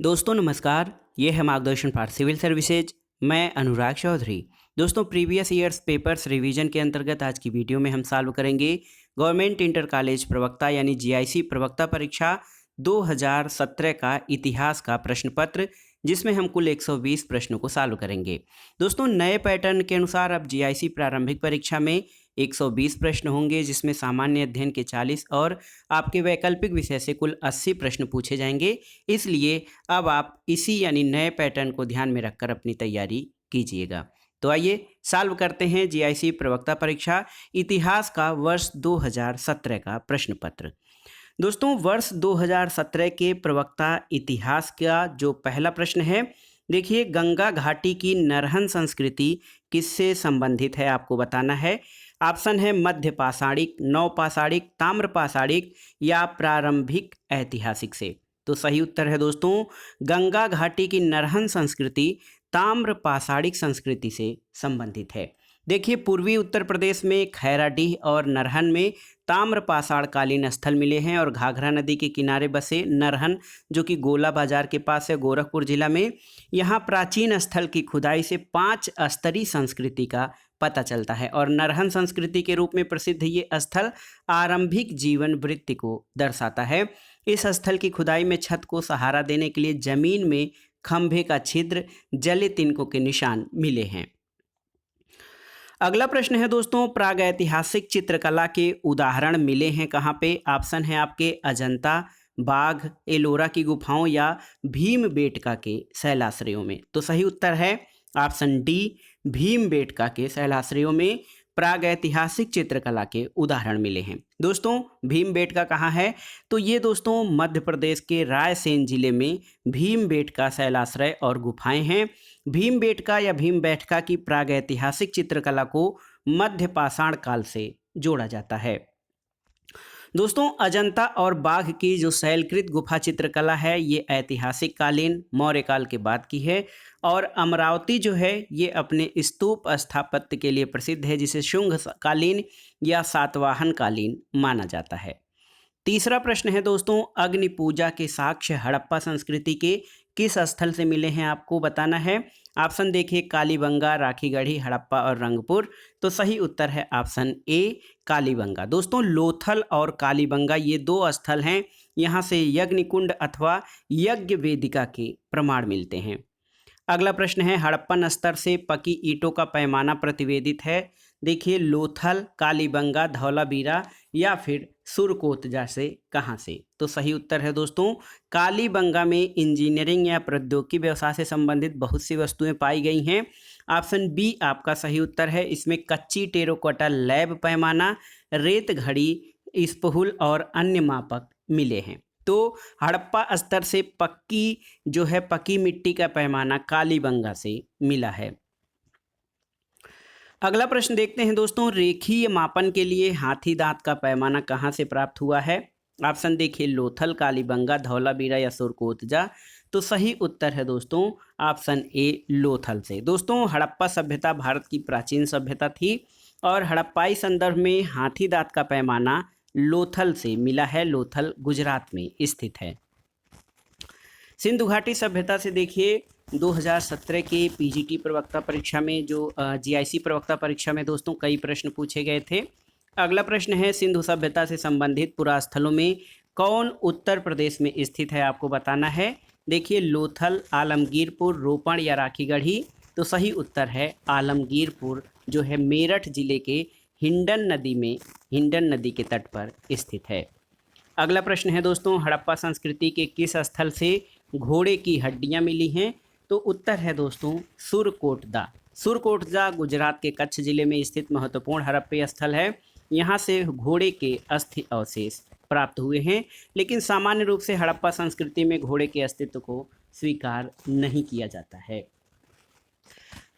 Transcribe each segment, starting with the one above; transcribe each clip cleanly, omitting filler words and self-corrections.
दोस्तों नमस्कार, ये है मार्गदर्शन फॉर सिविल सर्विसेज। मैं अनुराग चौधरी। दोस्तों प्रीवियस ईयर्स पेपर्स रिवीजन के अंतर्गत आज की वीडियो में हम सॉल्व करेंगे गवर्नमेंट इंटर कॉलेज प्रवक्ता यानी जीआईसी प्रवक्ता परीक्षा 2017 का इतिहास का प्रश्न पत्र, जिसमें हम कुल 120 प्रश्नों को सॉल्व करेंगे। दोस्तों नए पैटर्न के अनुसार अब जीआईसी प्रारंभिक परीक्षा में 120 प्रश्न होंगे, जिसमें सामान्य अध्ययन के 40 और आपके वैकल्पिक विषय से कुल 80 प्रश्न पूछे जाएंगे। इसलिए अब आप इसी यानी नए पैटर्न को ध्यान में रखकर अपनी तैयारी कीजिएगा। तो आइए सॉल्व करते हैं जीआईसी प्रवक्ता परीक्षा इतिहास का वर्ष 2017 का प्रश्न पत्र। दोस्तों वर्ष 2017 के प्रवक्ता इतिहास का जो पहला प्रश्न है, देखिए गंगा घाटी की नरहन संस्कृति किससे संबंधित है, आपको बताना है। ऑप्शन है मध्य पाषाणिक, नवपाषाणिक, ताम्रपाषाणिक या प्रारंभिक ऐतिहासिक से। तो सही उत्तर है दोस्तों, गंगा घाटी की नरहन संस्कृति ताम्रपाषाणिक संस्कृति से संबंधित है। देखिए पूर्वी उत्तर प्रदेश में खैराडीह और नरहन में ताम्रपाषाण कालीन स्थल मिले हैं और घाघरा नदी के किनारे बसे नरहन, जो कि गोला बाजार के पास है गोरखपुर जिला में, यहाँ प्राचीन स्थल की खुदाई से 5 स्तरीय संस्कृति का पता चलता है और नरहन संस्कृति के रूप में प्रसिद्ध ये स्थल आरंभिक जीवन वृत्ति को दर्शाता है। इस स्थल की खुदाई में छत को सहारा देने के लिए जमीन में खंभे का छिद्र, जले तिनकों के निशान मिले हैं। अगला प्रश्न है दोस्तों, प्रागैतिहासिक चित्रकला के उदाहरण मिले हैं कहाँ पे। ऑप्शन है आपके अजंता, बाघ, एलोरा की गुफाओं या भीमबेटका के शैलाश्रयों में। तो सही उत्तर है ऑप्शन डी, भीमबेटका के शैलाश्रयों में प्रागैतिहासिक चित्रकला के उदाहरण मिले हैं। दोस्तों भीमबेटका कहाँ है, तो ये दोस्तों मध्य प्रदेश के रायसेन जिले में भीमबेटका शैलाश्रय और गुफाएं हैं। भीमबेटका या भीमबेटका की प्रागैतिहासिक चित्रकला को मध्य पाषाण काल से जोड़ा जाता है। दोस्तों अजंता और बाघ की जो शैलकृत गुफा चित्रकला है, ये ऐतिहासिक कालीन मौर्य काल के बाद की है और अमरावती जो है ये अपने स्तूप स्थापत्य के लिए प्रसिद्ध है, जिसे शुंग कालीन या सातवाहन कालीन माना जाता है। तीसरा प्रश्न है दोस्तों, अग्नि पूजा के साक्ष्य हड़प्पा संस्कृति के किस स्थल से मिले हैं, आपको बताना है। ऑप्शन देखिए कालीबंगा, राखीगढ़ी, हड़प्पा और रंगपुर। तो सही उत्तर है ऑप्शन ए, कालीबंगा। दोस्तों लोथल और कालीबंगा ये 2 स्थल हैं, यहाँ से यज्ञकुंड अथवा यज्ञ वेदिका के प्रमाण मिलते हैं। अगला प्रश्न है, हड़प्पन स्तर से पकी ईंटों का पैमाना प्रतिवेदित है। देखिए लोथल, कालीबंगा, धौलावीरा या फिर सुरकोतजा से कहाँ से। तो सही उत्तर है दोस्तों कालीबंगा में इंजीनियरिंग या प्रौद्योगिकी व्यवसाय से संबंधित बहुत सी वस्तुएं पाई गई हैं। ऑप्शन बी आपका सही उत्तर है। इसमें कच्ची टेराकोटा लैब पैमाना, रेत घड़ी, स्पुहुल और अन्य मापक मिले हैं। तो हड़प्पा स्तर से पक्की जो है पकी मिट्टी का पैमाना कालीबंगा से मिला है। अगला प्रश्न देखते हैं दोस्तों, रेखीय मापन के लिए हाथी दांत का पैमाना कहाँ से प्राप्त हुआ है। ऑप्शन देखिए लोथल, कालीबंगा, धौलावीरा या सुरकोतजा। तो सही उत्तर है दोस्तों ऑप्शन ए, लोथल से। दोस्तों हड़प्पा सभ्यता भारत की प्राचीन सभ्यता थी और हड़प्पाई संदर्भ में हाथी दांत का पैमाना लोथल से मिला है। लोथल गुजरात में स्थित है। सिंधु घाटी सभ्यता से देखिए 2017 के पीजीटी प्रवक्ता परीक्षा में जो जीआईसी प्रवक्ता परीक्षा में दोस्तों कई प्रश्न पूछे गए थे। अगला प्रश्न है, सिंधु सभ्यता से संबंधित पुरास्थलों में कौन उत्तर प्रदेश में स्थित है, आपको बताना है। देखिए लोथल, आलमगीरपुर, रोपण या राखीगढ़ी। तो सही उत्तर है आलमगीरपुर, जो है मेरठ जिले के हिंडन नदी में, हिंडन नदी के तट पर स्थित है। अगला प्रश्न है दोस्तों, हड़प्पा संस्कृति के किस स्थल से घोड़े की हड्डियां मिली हैं। तो उत्तर है दोस्तों सुरकोटदा। सुरकोटदा गुजरात के कच्छ जिले में स्थित महत्वपूर्ण हड़प्पा स्थल है। यहाँ से घोड़े के अस्थि अवशेष प्राप्त हुए हैं, लेकिन सामान्य रूप से हड़प्पा संस्कृति में घोड़े के अस्तित्व को स्वीकार नहीं किया जाता है।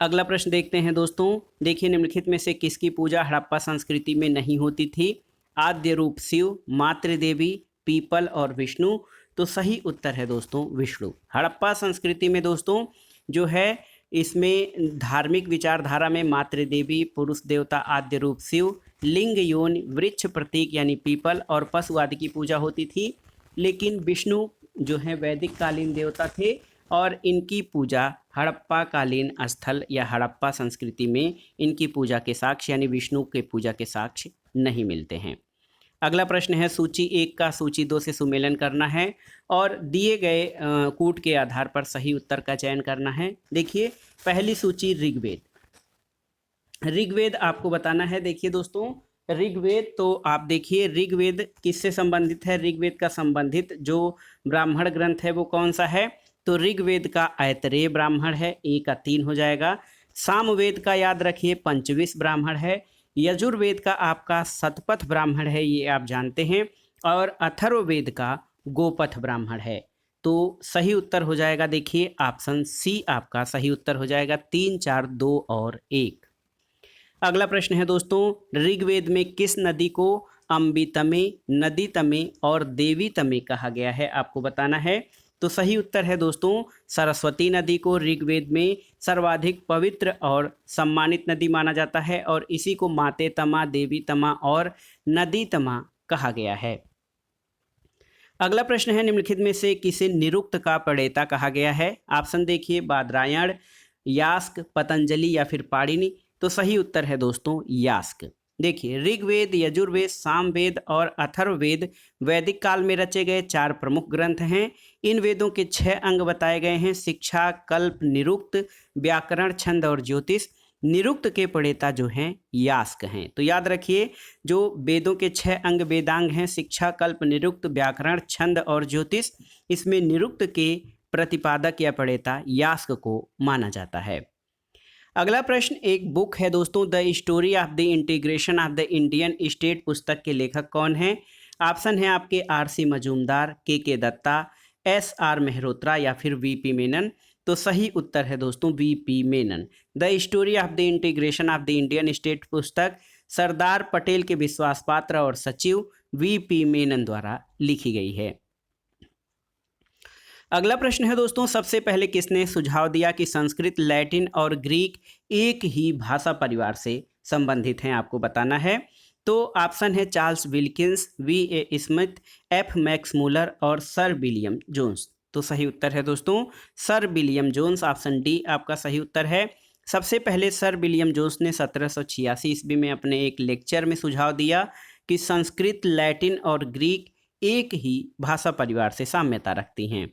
अगला प्रश्न देखते हैं दोस्तों, देखिए निम्नलिखित में से किसकी पूजा हड़प्पा संस्कृति में नहीं होती थी। आद्य रूप शिव, मातृदेवी, पीपल और विष्णु। तो सही उत्तर है दोस्तों विष्णु। हड़प्पा संस्कृति में दोस्तों जो है इसमें धार्मिक विचारधारा में मातृदेवी, पुरुष देवता आद्य रूप शिव, लिंग योनि, वृक्ष प्रतीक यानी पीपल और पशु आदि की पूजा होती थी, लेकिन विष्णु जो हैं वैदिक कालीन देवता थे और इनकी पूजा हड़प्पा कालीन स्थल या हड़प्पा संस्कृति में इनकी पूजा के साक्ष्य यानी विष्णु के पूजा के साक्ष्य नहीं मिलते हैं। अगला प्रश्न है सूची 1 का सूची 2 से सुमेलन करना है और दिए गए कूट के आधार पर सही उत्तर का चयन करना है। देखिए पहली सूची ऋग्वेद। ऋग्वेद आपको बताना है। देखिए दोस्तों ऋग्वेद, तो आप देखिए ऋग्वेद किससे संबंधित है। ऋग्वेद का संबंधित जो ब्राह्मण ग्रंथ है वो कौन सा है, तो ऋग्वेद का ऐतरेय ब्राह्मण है, 1 का 3 हो जाएगा। सामवेद का याद रखिए पंचविश ब्राह्मण है। यजुर्वेद का आपका शतपथ ब्राह्मण है, ये आप जानते हैं। और अथर्ववेद का गोपथ ब्राह्मण है। तो सही उत्तर हो जाएगा देखिए ऑप्शन सी आपका सही उत्तर हो जाएगा। 3, 4, 2 और 1। अगला प्रश्न है दोस्तों ऋग्वेद में किस नदी को अम्बितमे, नदीतमे और देवीतमे कहा गया है, आपको बताना है। तो सही उत्तर है दोस्तों सरस्वती नदी को ऋग्वेद में सर्वाधिक पवित्र और सम्मानित नदी माना जाता है और इसी को माते तमा, देवी तमा और नदी तमा कहा गया है। अगला प्रश्न है निम्नलिखित में से किसे निरुक्त का प्रणेता कहा गया है। ऑप्शन देखिए बादरायण, यास्क, पतंजलि या फिर पाणिनि। तो सही उत्तर है दोस्तों यास्क। देखिए ऋग्वेद, यजुर्वेद, सामवेद और अथर्ववेद वैदिक काल में रचे गए 4 प्रमुख ग्रंथ हैं। इन वेदों के 6 अंग बताए गए हैं, शिक्षा, कल्प, निरुक्त, व्याकरण, छंद और ज्योतिष। निरुक्त के प्रणेता जो हैं यास्क हैं। तो याद रखिए जो वेदों के 6 अंग वेदांग हैं, शिक्षा, कल्प, निरुक्त, व्याकरण, छंद और ज्योतिष, इसमें निरुक्त के प्रतिपादक या प्रणेता यास्क को माना जाता है। अगला प्रश्न एक बुक है दोस्तों, the story of the integration of the Indian state पुस्तक के लेखक कौन है। ऑप्शन है आपके RC मजूमदार, के दत्ता, SR मेहरोत्रा या फिर VP मेनन। तो सही उत्तर है दोस्तों VP Menon. The story of the integration of the Indian state पुस्तक सरदार पटेल के विश्वास पात्र और सचिव VP मेनन द्वारा लिखी गई है। अगला प्रश्न है दोस्तों सबसे पहले किसने सुझाव दिया कि संस्कृत, लैटिन और ग्रीक एक ही भाषा परिवार से संबंधित हैं, आपको बताना है। तो ऑप्शन है Charles Wilkins, VA Smith, F Max Muller और सर विलियम जोन्स। तो सही उत्तर है दोस्तों sir William Jones, option D आपका सही उत्तर है। सबसे पहले सर विलियम जोन्स ने 1786 ईस्वी में अपने एक लेक्चर में सुझाव दिया कि संस्कृत, लैटिन और ग्रीक एक ही भाषा परिवार से साम्यता रखती हैं।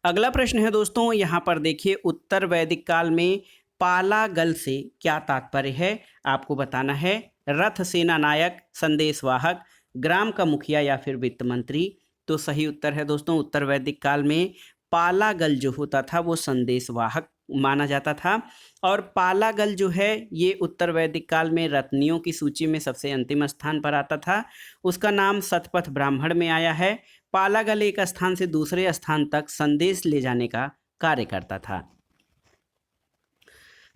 अगला प्रश्न है दोस्तों यहाँ पर देखिए उत्तर वैदिक काल में पालागल से क्या तात्पर्य है, आपको बताना है। रथ सेना नायक, संदेशवाहक, ग्राम का मुखिया या फिर वित्त मंत्री। तो सही उत्तर है दोस्तों उत्तर वैदिक काल में पालागल जो होता था वो संदेशवाहक माना जाता था। और पालागल जो है ये उत्तर वैदिक काल में रत्नियों की सूची में सबसे अंतिम स्थान पर आता था। उसका नाम शतपथ ब्राह्मण में आया है। पालागल एक स्थान से दूसरे स्थान तक संदेश ले जाने का कार्य करता था।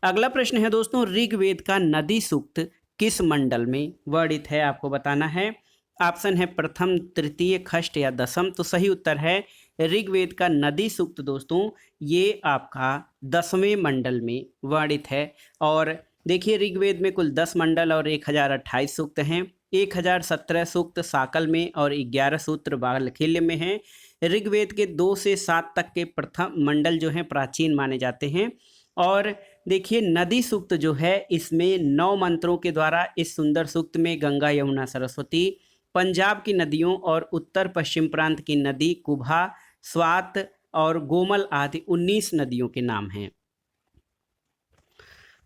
अगला प्रश्न है दोस्तों ऋग्वेद का नदी सूक्त किस मंडल में वर्णित है, आपको बताना है। ऑप्शन है प्रथम, तृतीय, खष्ट या दशम। तो सही उत्तर है ऋग्वेद का नदी सूक्त दोस्तों ये आपका 10वें मंडल में वर्णित है। और देखिए ऋग्वेद में कुल 10 मंडल और 1028 सूक्त हैं। 1017 सूक्त साकल में और 11 सूत्र बालखिल्य में हैं। ऋग्वेद के 2 से 7 तक के प्रथम मंडल जो हैं प्राचीन माने जाते हैं। और देखिए नदी सूक्त जो है इसमें 9 मंत्रों के द्वारा इस सुंदर सूक्त में गंगा, यमुना, सरस्वती, पंजाब की नदियों और उत्तर पश्चिम प्रांत की नदी कुभा, स्वात और गोमल आदि 19 नदियों के नाम हैं।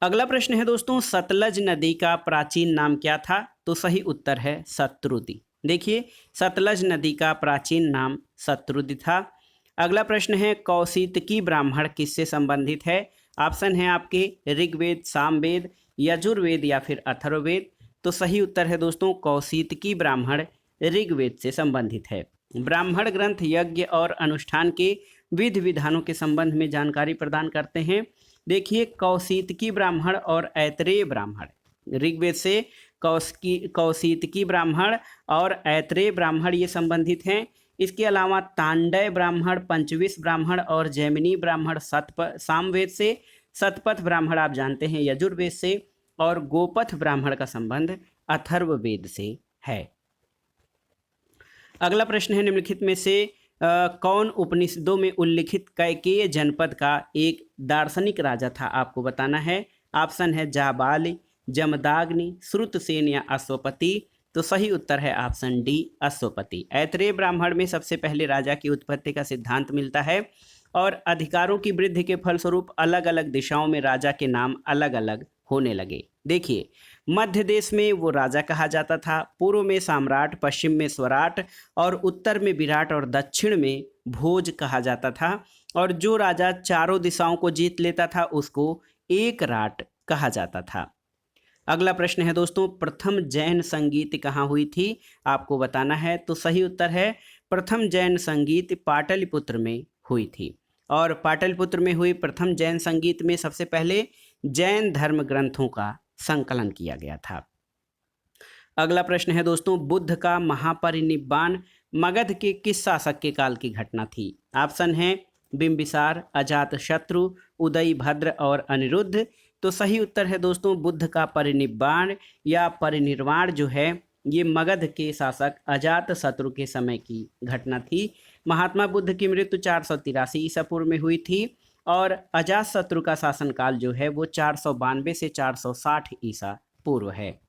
अगला प्रश्न है दोस्तों सतलज नदी का प्राचीन नाम क्या था। तो सही उत्तर है शत्रुति। देखिए सतलज नदी का प्राचीन नाम शत्रुति था। अगला प्रश्न है कौशितकी ब्राह्मण किससे संबंधित है। ऑप्शन है आपके ऋग्वेद, सामवेद, यजुर्वेद या फिर अथर्ववेद। तो सही उत्तर है दोस्तों कौशितकी ब्राह्मण ऋग्वेद से संबंधित है। ब्राह्मण ग्रंथ यज्ञ और अनुष्ठान के विधि विधानों के संबंध में जानकारी प्रदान करते हैं। देखिए कौशितकी ब्राह्मण और ऐतरेय ब्राह्मण, ऋग्वेद से कौशितकी ब्राह्मण और ऐतरेय ब्राह्मण ये संबंधित हैं। इसके अलावा तांडय ब्राह्मण, पंचविश ब्राह्मण और जैमिनी ब्राह्मण सामवेद से, शतपथ ब्राह्मण आप जानते हैं यजुर्वेद से और गोपथ ब्राह्मण का संबंध अथर्ववेद से है। अगला प्रश्न है निम्नलिखित में से कौन उपनिषदों में उल्लिखित कैकेय जनपद का एक दार्शनिक राजा था, आपको बताना है। ऑप्शन है जाबाल, जमदाग्नि, श्रुतसेन या अश्वपति। तो सही उत्तर है ऑप्शन डी, अश्वपति। ऐतरेय ब्राह्मण में सबसे पहले राजा की उत्पत्ति का सिद्धांत मिलता है और अधिकारों की वृद्धि के फलस्वरूप अलग अलग दिशाओं में राजा के नाम अलग अलग होने लगे। देखिए, मध्य देश में वो राजा कहा जाता था, पूर्व में सम्राट, पश्चिम में स्वराट और उत्तर में विराट और दक्षिण में भोज कहा जाता था। और जो राजा चारों दिशाओं को जीत लेता था उसको एक राट कहा जाता था। अगला प्रश्न है दोस्तों, प्रथम जैन संगीत कहाँ हुई थी, आपको बताना है। तो सही उत्तर है प्रथम जैन संगीत पाटलिपुत्र में हुई थी। और पाटलिपुत्र में हुई प्रथम जैन संगीत में सबसे पहले जैन धर्म ग्रंथों का संकलन किया गया था। अगला प्रश्न है दोस्तों, बुद्ध का महापरिनिब्बाण मगध के किस शासक के काल की घटना थी? ऑप्शन है बिंबिसार, अजातशत्रु, उदयभद्र और अनिरुद्ध। तो सही उत्तर है दोस्तों बुद्ध का परिनिब्बाण या परिनिर्वाण जो है ये मगध के शासक अजातशत्रु के समय की घटना थी। महात्मा बुद्ध की मृत्यु 483 ईसा पूर्व में हुई थी और अजातशत्रु का शासनकाल जो है वो 492 से 460 ईसा पूर्व है।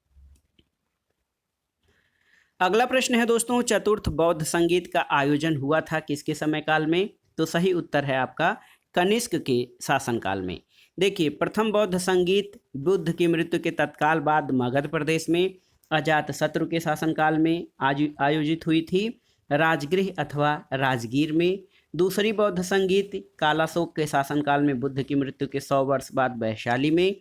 अगला प्रश्न है दोस्तों, चतुर्थ बौद्ध संगीत का आयोजन हुआ था किसके समय काल में? तो सही उत्तर है आपका कनिष्क के शासनकाल में। देखिए, प्रथम बौद्ध संगीत बुद्ध की मृत्यु के तत्काल बाद मगध प्रदेश में अजातशत्रु के शासनकाल में आयोजित हुई थी, राजगृह अथवा राजगीर में। दूसरी बौद्ध संगीत कालाशोक के शासनकाल में बुद्ध की मृत्यु के 100 वर्ष बाद वैशाली में।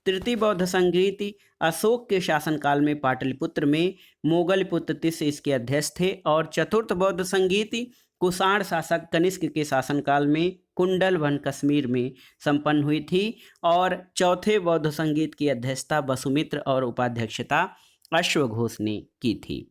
तृतीय बौद्ध संगीत अशोक के शासनकाल में पाटलिपुत्र में, मोगल पुत्र तिस इसके अध्यक्ष थे। और चतुर्थ बौद्ध संगीत कुषाण शासक कनिष्क के शासनकाल में कुंडल वन कश्मीर में संपन्न हुई थी। और चौथे बौद्ध संगीत की अध्यक्षता वसुमित्र और उपाध्यक्षता अश्वघोष ने की थी।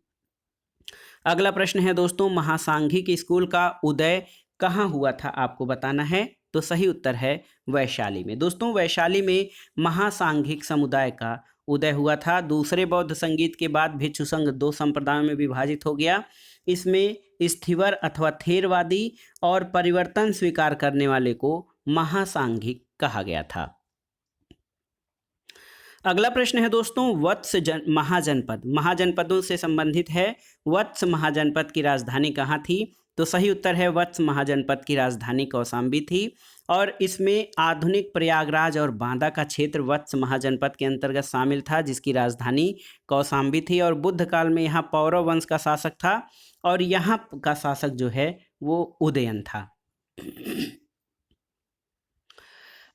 अगला प्रश्न है दोस्तों, महासांघिक स्कूल का उदय कहाँ हुआ था, आपको बताना है। तो सही उत्तर है वैशाली में। दोस्तों, वैशाली में महासांघिक समुदाय का उदय हुआ था। दूसरे बौद्ध संगीत के बाद भिक्षु संघ 2 संप्रदायों में विभाजित हो गया। इसमें स्थिवर अथवा थेरवादी और परिवर्तन स्वीकार करने वाले को महासांघिक कहा गया था। अगला प्रश्न है दोस्तों, महाजनपद, महाजनपदों से संबंधित है। वत्स महाजनपद की राजधानी कहाँ थी? तो सही उत्तर है वत्स महाजनपद की राजधानी कौशाम्बी थी। और इसमें आधुनिक प्रयागराज और बांदा का क्षेत्र वत्स महाजनपद के अंतर्गत शामिल था, जिसकी राजधानी कौशाम्बी थी। और बुद्ध काल में यहाँ पौरव वंश का शासक था और यहाँ का शासक जो है वो उदयन था।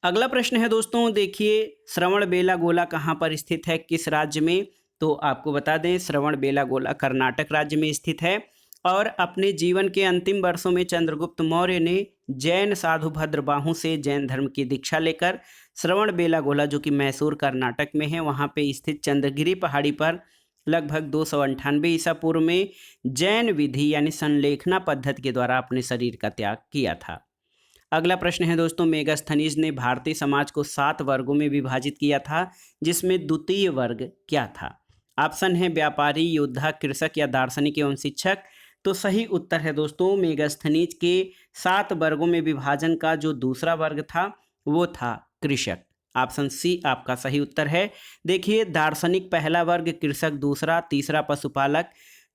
अगला प्रश्न है दोस्तों, देखिए, श्रवणबेलागोला कहाँ पर स्थित है, किस राज्य में? तो आपको बता दें श्रवणबेलागोला कर्नाटक राज्य में स्थित है। और अपने जीवन के अंतिम वर्षों में चंद्रगुप्त मौर्य ने जैन साधु भद्रबाहु से जैन धर्म की दीक्षा लेकर श्रवणबेलागोला जो कि मैसूर कर्नाटक में है वहाँ पे स्थित चंद्रगिरी पहाड़ी पर लगभग 298 ईसा पूर्व में जैन विधि यानी संलेखना पद्धति के द्वारा अपने शरीर का त्याग किया था। अगला प्रश्न है दोस्तों, मेगास्थनीज ने भारतीय समाज को 7 वर्गों में विभाजित किया था, जिसमें द्वितीय वर्ग क्या था? ऑप्शन है व्यापारी, योद्धा, कृषक या दार्शनिक एवं शिक्षक। तो सही उत्तर है दोस्तों मेगास्थनीज के 7 वर्गों में विभाजन का जो दूसरा वर्ग था वो था कृषक। ऑप्शन सी आपका सही उत्तर है। देखिए, दार्शनिक पहला वर्ग, कृषक दूसरा, तीसरा पशुपालक,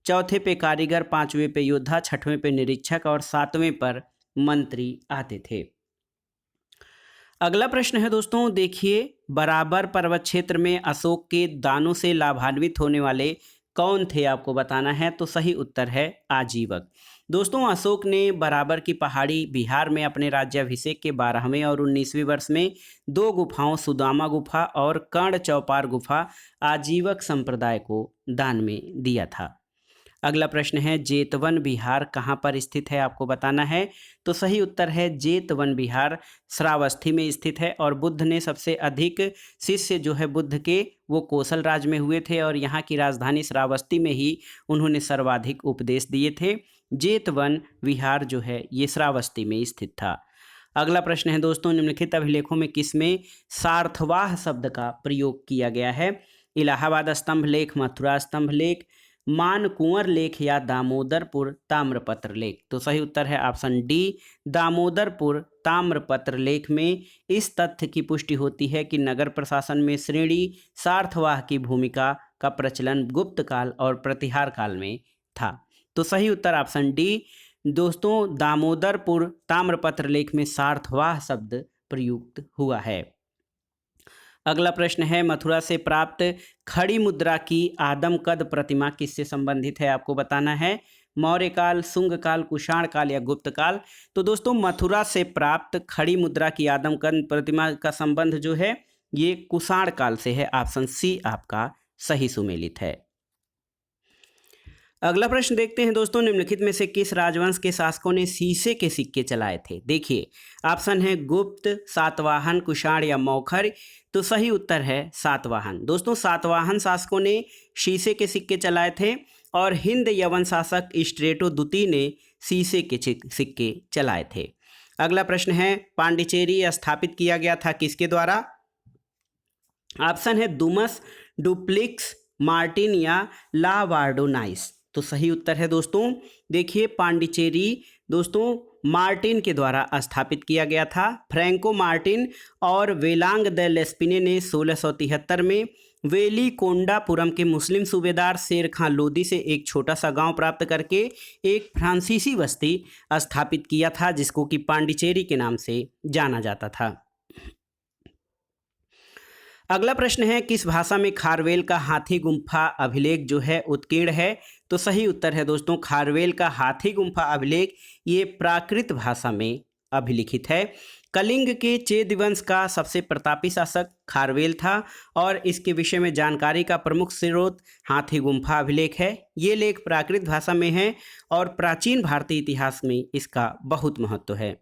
चौथे पे कारीगर, पांचवें पे योद्धा, छठवें पे निरीक्षक और सातवें पर मंत्री आते थे। अगला प्रश्न है दोस्तों, देखिए, बराबर पर्वत क्षेत्र में अशोक के दानों से लाभान्वित होने वाले कौन थे, आपको बताना है। तो सही उत्तर है आजीवक। दोस्तों, अशोक ने बराबर की पहाड़ी बिहार में अपने राज्याभिषेक के 12वें और 19वें वर्ष में 2 गुफाओं सुदामा गुफा और कर्ण चौपार गुफा आजीवक संप्रदाय को दान में दिया था। अगला प्रश्न है, जेतवन विहार कहाँ पर स्थित है, आपको बताना है। तो सही उत्तर है जेतवन विहार श्रावस्ती में स्थित है। और बुद्ध ने सबसे अधिक शिष्य जो है बुद्ध के वो कौशल राज्य में हुए थे और यहाँ की राजधानी श्रावस्ती में ही उन्होंने सर्वाधिक उपदेश दिए थे। जेतवन विहार जो है ये श्रावस्ती में स्थित था। अगला प्रश्न है दोस्तों, निम्नलिखित अभिलेखों में किसमें सार्थवाह शब्द का प्रयोग किया गया है? इलाहाबाद स्तंभ लेख, मथुरा स्तंभ लेख, मानकुंवर लेख या दामोदरपुर ताम्रपत्र लेख। तो सही उत्तर है ऑप्शन डी, दामोदरपुर ताम्रपत्र लेख में इस तथ्य की पुष्टि होती है कि नगर प्रशासन में श्रेणी सार्थवाह की भूमिका का प्रचलन गुप्त काल और प्रतिहार काल में था। तो सही उत्तर ऑप्शन डी दोस्तों, दामोदरपुर ताम्रपत्र लेख में सार्थवाह शब्द प्रयुक्त हुआ है। अगला प्रश्न है, मथुरा से प्राप्त खड़ी मुद्रा की आदमकद प्रतिमा किससे संबंधित है? आपको बताना है। मौर्य काल, शुंग काल, कुषाण काल या गुप्त काल। तो दोस्तों, मथुरा से प्राप्त खड़ी मुद्रा की आदमकद प्रतिमा का संबंध जो है ये कुषाण काल से है। ऑप्शन सी आपका सही सुमेलित है। अगला प्रश्न देखते हैं दोस्तों, निम्नलिखित में से किस राजवंश के शासकों ने शीशे के सिक्के चलाए थे? देखिए, ऑप्शन है गुप्त, सातवाहन, कुषाण या मौखर। तो सही उत्तर है सातवाहन। दोस्तों, सातवाहन शासकों ने शीशे के सिक्के चलाए थे और हिंद यवन शासक स्ट्रेटो द्वितीय ने शीशे के सिक्के चलाए थे। अगला प्रश्न है, पांडिचेरी स्थापित किया गया था किसके द्वारा? ऑप्शन है दुमस, डुप्लिक्स, मार्टिन या लावार्डोनाइस। तो सही उत्तर है दोस्तों, देखिए पांडिचेरी दोस्तों मार्टिन के द्वारा स्थापित किया गया था। फ्रैंको मार्टिन और वेलांग द लेस्पिने ने 1673 में वेलिकोंडापुरम के मुस्लिम सूबेदार शेर खां लोदी से एक छोटा सा गांव प्राप्त करके एक फ्रांसीसी बस्ती स्थापित किया था, जिसको कि पांडिचेरी के नाम से जाना जाता था। अगला प्रश्न है, किस भाषा में खारवेल का हाथी गुम्फा अभिलेख जो है उत्कीर्ण है? तो सही उत्तर है दोस्तों, खारवेल का हाथी गुम्फा अभिलेख ये प्राकृत भाषा में अभिलिखित है। कलिंग के चेद वंश का सबसे प्रतापी शासक खारवेल था और इसके विषय में जानकारी का प्रमुख स्रोत हाथी गुम्फा अभिलेख है। ये लेख प्राकृत भाषा में है और प्राचीन भारतीय इतिहास में इसका बहुत महत्व है।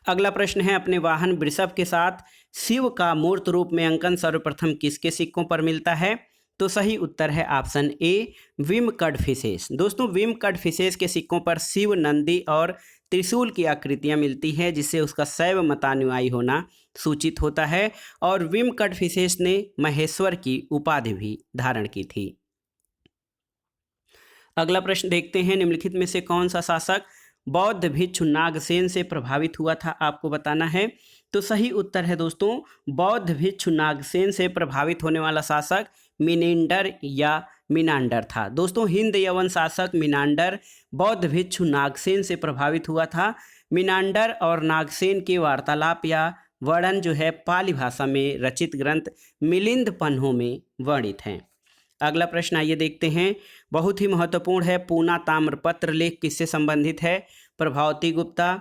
अगला प्रश्न है, अपने वाहन वृषभ के साथ शिव का मूर्त रूप में अंकन सर्वप्रथम किसके सिक्कों पर मिलता है? तो सही उत्तर है ऑप्शन ए, विमकड़फिशेस। दोस्तों, विमकड़फिशेस के सिक्कों पर शिव, नंदी और त्रिशूल की आकृतियां मिलती है, जिससे उसका शैव मतानुयायी होना सूचित होता है और विमकड़फिशेस ने महेश्वर की उपाधि भी धारण की थी। अगला प्रश्न देखते हैं, निम्नलिखित में से कौन सा शासक बौद्ध भिक्षु नागसेन से प्रभावित हुआ था? आपको बताना है। तो सही उत्तर है दोस्तों, बौद्ध भिक्षु नागसेन से प्रभावित होने वाला शासक मिनेंडर या मिनांडर था। दोस्तों, हिंद यवन शासक मिनांडर बौद्ध भिक्षु नागसेन से प्रभावित हुआ था। मिनांडर और नागसेन के वार्तालाप या वर्णन जो है पाली भाषा में रचित ग्रंथ मिलिंद पन्हों में वर्णित हैं। अगला प्रश्न आइए देखते हैं, बहुत ही महत्वपूर्ण है। पूना ताम्रपत्र लेख किससे संबंधित है? प्रभावती गुप्ता,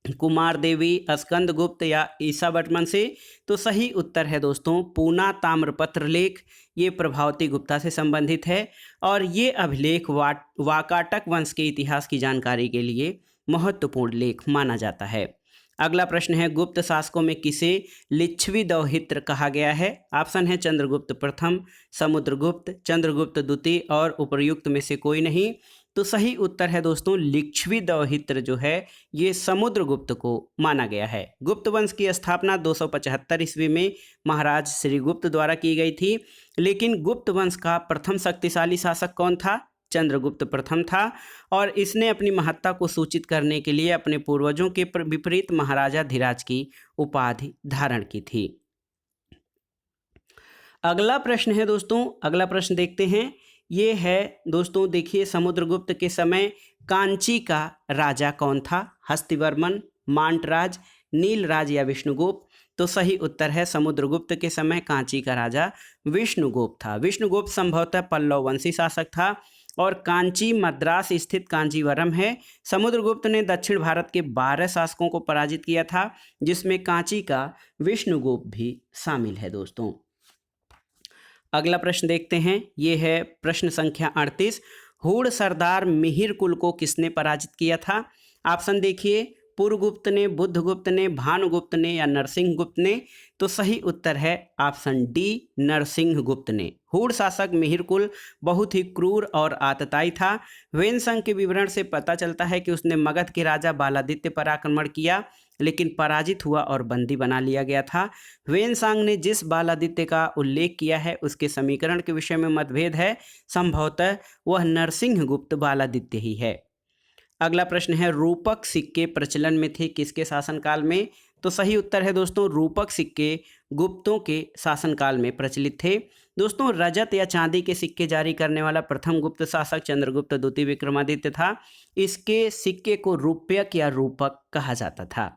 कुमार देवी, स्कंद गुप्त या ईसा बर्मन से? तो सही उत्तर है दोस्तों, पूना ताम्रपत्र लेख ये प्रभावती गुप्ता से संबंधित है और ये अभिलेख वाकाटक वंश के इतिहास की जानकारी के लिए महत्वपूर्ण लेख माना जाता है। अगला प्रश्न है, गुप्त शासकों में किसे लिच्छवी दौहित्र कहा गया है? ऑप्शन है चंद्रगुप्त प्रथम, समुद्रगुप्त, चंद्रगुप्त द्वितीय और उपर्युक्त में से कोई नहीं। तो सही उत्तर है दोस्तों, लिच्छवी दौहित्र जो है ये समुद्रगुप्त को माना गया है। गुप्त वंश की स्थापना 275 ईस्वी में महाराज श्रीगुप्त द्वारा की गई थी, लेकिन गुप्त वंश का प्रथम शक्तिशाली शासक कौन था? चंद्रगुप्त प्रथम था और इसने अपनी महत्ता को सूचित करने के लिए अपने पूर्वजों के विपरीत महाराजा धीराज की उपाधि धारण की थी। अगला प्रश्न है दोस्तों, अगला प्रश्न देखते हैं। ये है दोस्तों, देखिए समुद्रगुप्त के समय कांची का राजा कौन था? हस्तिवर्मन, मांटराज, नीलराज या विष्णुगुप्त? तो सही उत्तर है समुद्रगुप्त के समय कांची का राजा विष्णुगुप्त था। विष्णुगुप्त संभवतः पल्लव वंशी शासक था और कांची मद्रास स्थित कांजीवरम है। समुद्रगुप्त ने दक्षिण भारत के 12 शासकों को पराजित किया था, जिसमें कांची का विष्णुगुप्त भी शामिल है दोस्तों। अगला प्रश्न देखते हैं, ये है प्रश्न संख्या 38। हूण सरदार मिहिर कुल को किसने पराजित किया था? ऑप्शन देखिए, पुरगुप्त ने, बुद्धगुप्त ने, भानुगुप्त ने या नरसिंहगुप्त ने? तो सही उत्तर है ऑप्शन डी, नरसिंहगुप्त ने। हूण शासक मिहिरकुल बहुत ही क्रूर और आतताई था। ह्वेनसांग के विवरण से पता चलता है कि उसने मगध के राजा बालादित्य पर आक्रमण किया, लेकिन पराजित हुआ और बंदी बना लिया गया था। ह्वेनसांग ने जिस बालादित्य का उल्लेख किया है उसके समीकरण के विषय में मतभेद है, संभवतः वह नरसिंहगुप्त बालादित्य ही है। अगला प्रश्न है, रूपक सिक्के प्रचलन में थे किसके शासनकाल में? तो सही उत्तर है दोस्तों, रूपक सिक्के गुप्तों के शासनकाल में प्रचलित थे। दोस्तों, रजत या चांदी के सिक्के जारी करने वाला प्रथम गुप्त शासक चंद्रगुप्त द्वितीय विक्रमादित्य था। इसके सिक्के को रूप्यक या रूपक कहा जाता था।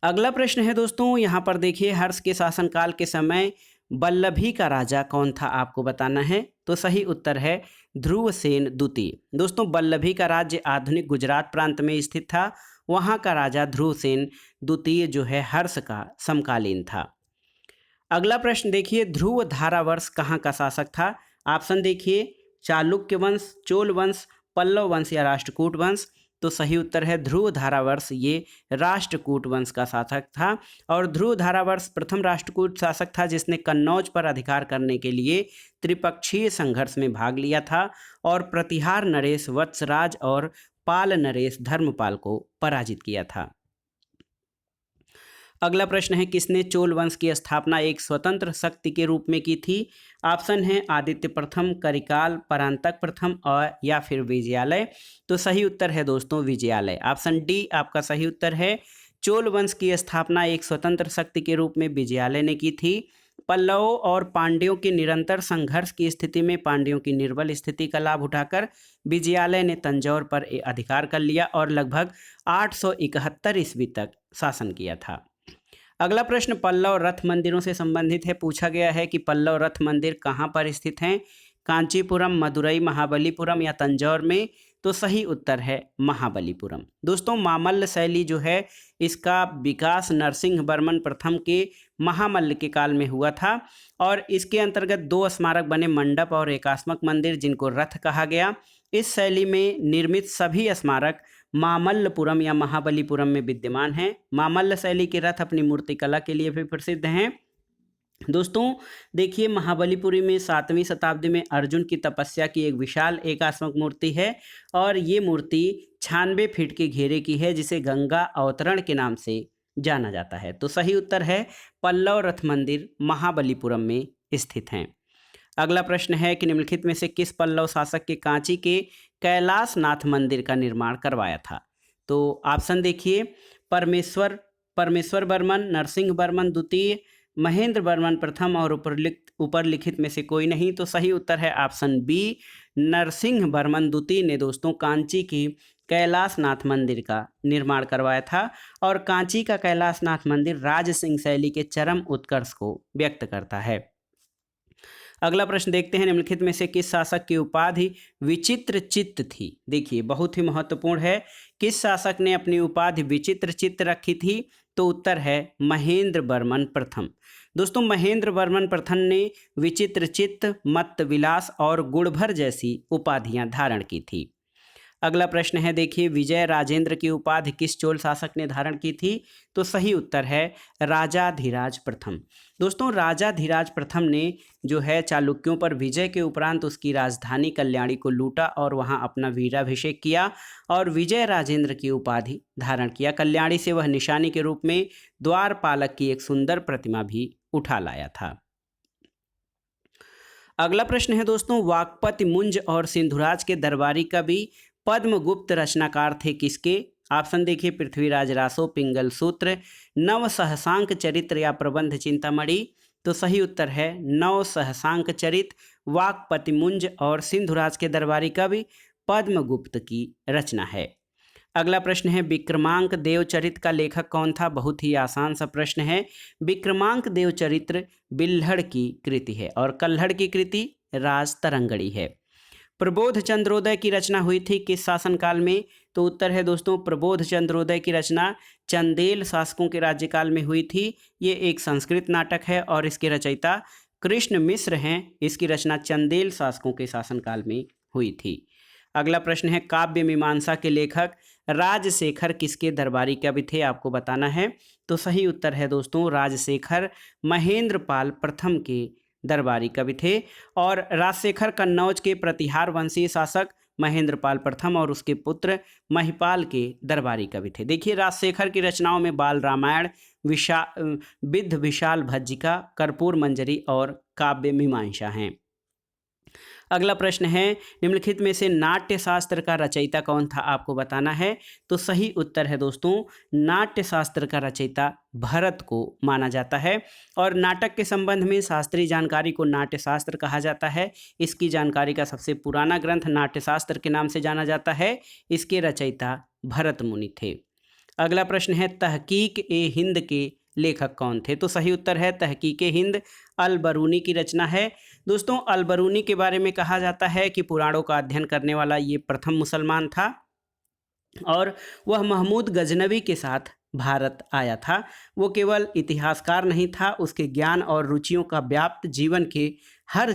अगला प्रश्न है दोस्तों, यहाँ पर देखिए, हर्ष के शासनकाल के समय वल्लभी का राजा कौन था, आपको बताना है। तो सही उत्तर है ध्रुवसेन द्वितीय। दोस्तों, वल्लभी का राज्य आधुनिक गुजरात प्रांत में स्थित था। वहाँ का राजा ध्रुवसेन द्वितीय जो है हर्ष का समकालीन था। अगला प्रश्न देखिए, ध्रुव धारावर्ष कहाँ का शासक था? ऑप्शन देखिए, चालुक्य वंश, चोल वंश, पल्लव वंश या राष्ट्रकूट वंश? तो सही उत्तर है ध्रुव धारावर्ष, ये राष्ट्रकूट वंश का शासक था। और ध्रुव धारावर्ष प्रथम राष्ट्रकूट शासक था जिसने कन्नौज पर अधिकार करने के लिए त्रिपक्षीय संघर्ष में भाग लिया था और प्रतिहार नरेश वत्सराज और पाल नरेश धर्मपाल को पराजित किया था। अगला प्रश्न है, किसने चोल वंश की स्थापना एक स्वतंत्र शक्ति के रूप में की थी? ऑप्शन है आदित्य प्रथम, करिकाल, परांतक प्रथम और या फिर विजयालय। तो सही उत्तर है दोस्तों विजयालय। ऑप्शन डी आपका सही उत्तर है। चोल वंश की स्थापना एक स्वतंत्र शक्ति के रूप में विजयालय ने की थी। पल्लवों और पांड्यों के निरंतर संघर्ष की स्थिति में पांड्यों की निर्बल स्थिति का लाभ उठाकर विजयालय ने तंजौर पर अधिकार कर लिया और लगभग 871 ईस्वी तक शासन किया था। अगला प्रश्न पल्लव रथ मंदिरों से संबंधित है। पूछा गया है कि पल्लव रथ मंदिर कहाँ पर स्थित हैं? कांचीपुरम, मदुरई, महाबलीपुरम या तंजौर में? तो सही उत्तर है महाबलीपुरम। दोस्तों, मामल्ल शैली जो है इसका विकास नरसिंह वर्मन प्रथम के महामल्ल के काल में हुआ था और इसके अंतर्गत 2 स्मारक बने, मंडप और एकात्मक मंदिर, जिनको रथ कहा गया। इस शैली में निर्मित सभी स्मारक मामल्लपुरम या महाबलीपुरम में विद्यमान हैं। मामल्ल शैली के रथ अपनी मूर्तिकला के लिए भी प्रसिद्ध हैं। दोस्तों देखिए, महाबलीपुरी में 7वीं शताब्दी में अर्जुन की तपस्या की एक विशाल एकात्मक मूर्ति है और ये मूर्ति 96 फीट के घेरे की है, जिसे गंगा अवतरण के नाम से जाना जाता है। तो सही उत्तर है पल्लव रथ मंदिर महाबलीपुरम में स्थित हैं। अगला प्रश्न है कि निम्नलिखित में से किस पल्लव शासक के कांची के कैलाशनाथ मंदिर का निर्माण करवाया था? तो ऑप्शन देखिए, परमेश्वर वर्मन, नरसिंह वर्मन द्वितीय, महेंद्र वर्मन प्रथम और ऊपर लिखित में से कोई नहीं। तो सही उत्तर है ऑप्शन बी, नरसिंह वर्मन द्वितीय ने दोस्तों कांची की कैलाशनाथ मंदिर का निर्माण करवाया था और कांची का कैलाशनाथ मंदिर राज सिंह शैली के चरम उत्कर्ष को व्यक्त करता है। अगला प्रश्न देखते हैं, निम्नलिखित में से किस शासक की उपाधि विचित्र चित्त थी? देखिए, बहुत ही महत्वपूर्ण है, किस शासक ने अपनी उपाधि विचित्र चित्त रखी थी? तो उत्तर है महेंद्र वर्मन प्रथम। दोस्तों, महेंद्र वर्मन प्रथम ने विचित्र चित्त, मत्त विलास और गुणभर जैसी उपाधियां धारण की थी। अगला प्रश्न है, देखिए, विजय राजेंद्र की उपाधि किस चोल शासक ने धारण की थी? तो सही उत्तर है राजाधिराज प्रथम। दोस्तों, राजाधिराज प्रथम ने जो है चालुक्यों पर विजय के उपरांत उसकी राजधानी कल्याणी को लूटा और वहां अपना वीराभिषेक किया और विजय राजेंद्र की उपाधि धारण किया। कल्याणी से वह निशानी के रूप में द्वारपालक की एक सुंदर प्रतिमा भी उठा लाया था। अगला प्रश्न है दोस्तों, वाक्पति मुंज और सिंधुराज के दरबारी कवि पद्मगुप्त रचनाकार थे किसके? ऑप्शन देखिए, पृथ्वीराज रासो, पिंगल सूत्र, नव सहसांक चरित्र या प्रबंध चिंतामणि? तो सही उत्तर है नव सहसांक चरित, वाक्पति मुंज और सिंधुराज के दरबारी कवि पद्मगुप्त की रचना है। अगला प्रश्न है, विक्रमांक देवचरित का लेखक कौन था? बहुत ही आसान सा प्रश्न है। विक्रमांक देवचरित्र बिल्हड़ की कृति है और कल्हड़ की कृति राज तरंगड़ी है। प्रबोध चंद्रोदय की रचना हुई थी किस शासनकाल में? तो उत्तर है दोस्तों, प्रबोध चंद्रोदय की रचना चंदेल शासकों के राज्यकाल में हुई थी। ये एक संस्कृत नाटक है और इसके रचयिता कृष्ण मिश्र हैं। इसकी रचना चंदेल शासकों के शासनकाल में हुई थी। अगला प्रश्न है काव्य मीमांसा के लेखक राजशेखर किसके दरबारी कवि थे, आपको बताना है। तो सही उत्तर है दोस्तों राजशेखर महेंद्र पाल प्रथम के दरबारी कवि थे। और राजशेखर कन्नौज के प्रतिहार वंशीय शासक महेंद्र पाल प्रथम और उसके पुत्र महिपाल के दरबारी कवि थे। देखिए राजशेखर की रचनाओं में बाल रामायण, विद्ध विशाल भज्जिका, कर्पूर मंजरी और काव्य मीमांसा हैं। अगला प्रश्न है निम्नलिखित में से नाट्य शास्त्र का रचयिता कौन था, आपको बताना है। तो सही उत्तर है दोस्तों नाट्य शास्त्र का रचयिता भरत को माना जाता है। और नाटक के संबंध में शास्त्रीय जानकारी को नाट्य शास्त्र कहा जाता है। इसकी जानकारी का सबसे पुराना ग्रंथ नाट्य शास्त्र के नाम से जाना जाता है। इसके रचयिता भरत मुनि थे। अगला प्रश्न है तहकीक ए हिंद के लेखक कौन थे। तो सही उत्तर है तहकीक ए हिंद अल बरूनी की रचना है। दोस्तों अल बरूनी के बारे में कहा जाता है कि पुराणों का अध्ययन करने वाला ये प्रथम मुसलमान था और वह महमूद गजनवी के साथ भारत आया था। वो केवल इतिहासकार नहीं था, उसके ज्ञान और रुचियों का व्याप्त जीवन के हर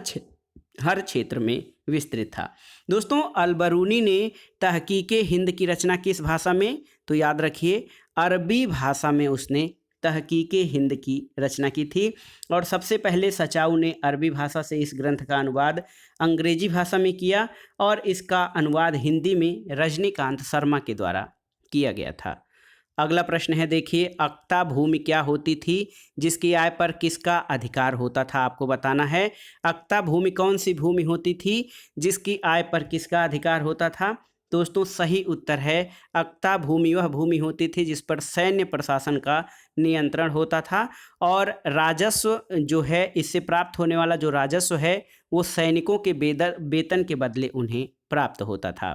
क्षेत्र में विस्तृत था। दोस्तों अल बरूनी ने तहकीके हिंद की रचना किस भाषा में, तो याद रखिए अरबी भाषा में उसने तहकीके हिंद की रचना की थी। और सबसे पहले सचाऊ ने अरबी भाषा से इस ग्रंथ का अनुवाद अंग्रेजी भाषा में किया और इसका अनुवाद हिंदी में रजनीकांत शर्मा के द्वारा किया गया था। अगला प्रश्न है देखिए अक्ता भूमि क्या होती थी जिसकी आय पर किसका अधिकार होता था, आपको बताना है। अक्ता भूमि कौन सी भूमि होती थी जिसकी आय पर किसका अधिकार होता था। दोस्तों सही उत्तर है अक्ता भूमि वह भूमि होती थी जिस पर सैन्य प्रशासन का नियंत्रण होता था और राजस्व जो है इससे प्राप्त होने वाला जो राजस्व है वो सैनिकों के वेतन के बदले उन्हें प्राप्त होता था।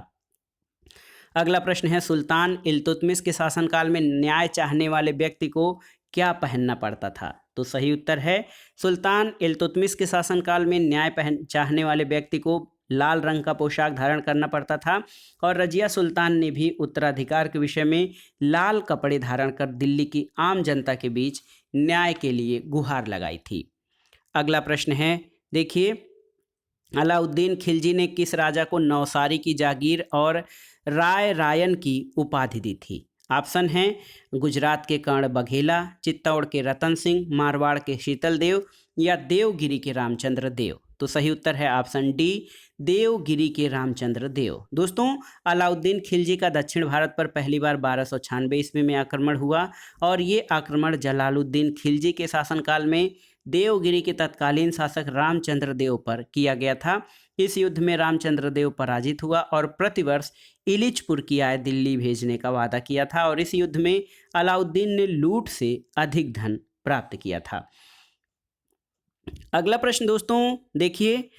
अगला प्रश्न है सुल्तान इल्तुतमिश के शासनकाल में न्याय चाहने वाले व्यक्ति को क्या पहनना पड़ता था। तो सही उत्तर है सुल्तान इल्तुतमिश के शासनकाल में न्याय चाहने वाले व्यक्ति को लाल रंग का पोशाक धारण करना पड़ता था। और रजिया सुल्तान ने भी उत्तराधिकार के विषय में लाल कपड़े धारण कर दिल्ली की आम जनता के बीच न्याय के लिए गुहार लगाई थी। अगला प्रश्न है देखिए अलाउद्दीन खिलजी ने किस राजा को नौसारी की जागीर और राय रायन की उपाधि दी थी। ऑप्शन हैं गुजरात के कर्ण बघेला, चित्तौड़ के रतन सिंह, मारवाड़ के शीतल देव या देवगिरी के रामचंद्र देव। तो सही उत्तर है ऑप्शन डी देवगिरी के रामचंद्र देव। दोस्तों अलाउद्दीन खिलजी का दक्षिण भारत पर पहली बार 1296 ईस्वी में आक्रमण हुआ और ये आक्रमण जलालुद्दीन खिलजी के शासनकाल में देवगिरी के तत्कालीन शासक रामचंद्र देव पर किया गया था। इस युद्ध में रामचंद्र देव पराजित हुआ और प्रतिवर्ष इलिचपुर की आय दिल्ली भेजने का वादा किया था और इस युद्ध में अलाउद्दीन ने लूट से अधिक धन प्राप्त किया था। अगला प्रश्न दोस्तों देखिए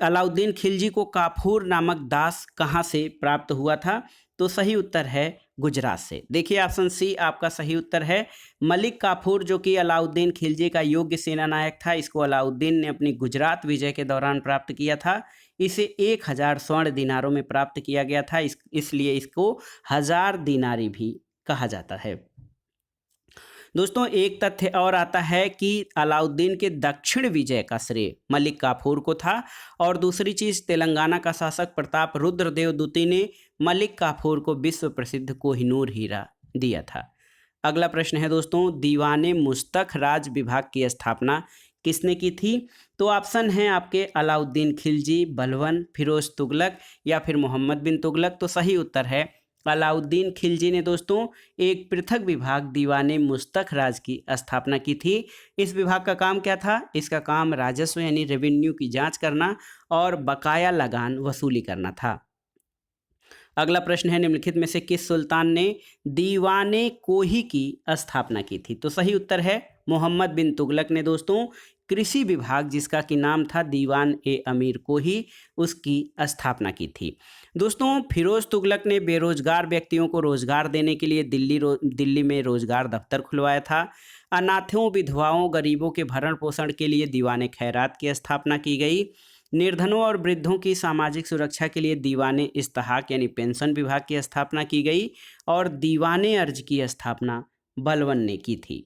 अलाउद्दीन खिलजी को काफूर नामक दास कहाँ से प्राप्त हुआ था। तो सही उत्तर है गुजरात से। देखिए ऑप्शन सी आपका सही उत्तर है। मलिक काफूर जो कि अलाउद्दीन खिलजी का योग्य सेना नायक था, इसको अलाउद्दीन ने अपनी गुजरात विजय के दौरान प्राप्त किया था। इसे 1000 स्वर्ण दिनारों में प्राप्त किया गया था, इसलिए इसको 1000 दिनारी भी कहा जाता है। दोस्तों एक तथ्य और आता है कि अलाउद्दीन के दक्षिण विजय का श्रेय मलिक काफूर को था और दूसरी चीज़ तेलंगाना का शासक प्रताप रुद्रदेव द्वितीय ने मलिक काफूर को विश्व प्रसिद्ध कोहिनूर हीरा दिया था। अगला प्रश्न है दोस्तों दीवाने मुस्तक राज विभाग की स्थापना किसने की थी। तो ऑप्शन हैं आपके अलाउद्दीन खिलजी, बलवन, फिरोज तुगलक या फिर मोहम्मद बिन तुगलक। तो सही उत्तर है अलाउद्दीन खिलजी ने दोस्तों एक पृथक विभाग दीवाने मुस्तक राज की स्थापना की थी। इस विभाग का काम क्या था, इसका काम राजस्व यानी रेवेन्यू की जांच करना और बकाया लगान वसूली करना था। अगला प्रश्न है निम्नलिखित में से किस सुल्तान ने दीवाने कोही की स्थापना की थी। तो सही उत्तर है मोहम्मद बिन तुगलक ने दोस्तों कृषि विभाग जिसका कि नाम था दीवान ए अमीर कोही उसकी स्थापना की थी। दोस्तों फिरोज तुगलक ने बेरोजगार व्यक्तियों को रोजगार देने के लिए दिल्ली में रोजगार दफ्तर खुलवाया था। अनाथों, विधवाओं, गरीबों के भरण पोषण के लिए दीवाने खैरात की स्थापना की गई। निर्धनों और वृद्धों की सामाजिक सुरक्षा के लिए दीवाने इस्तेहाक यानी पेंशन विभाग की स्थापना की गई और दीवाने अर्ज की स्थापना बलवन ने की थी।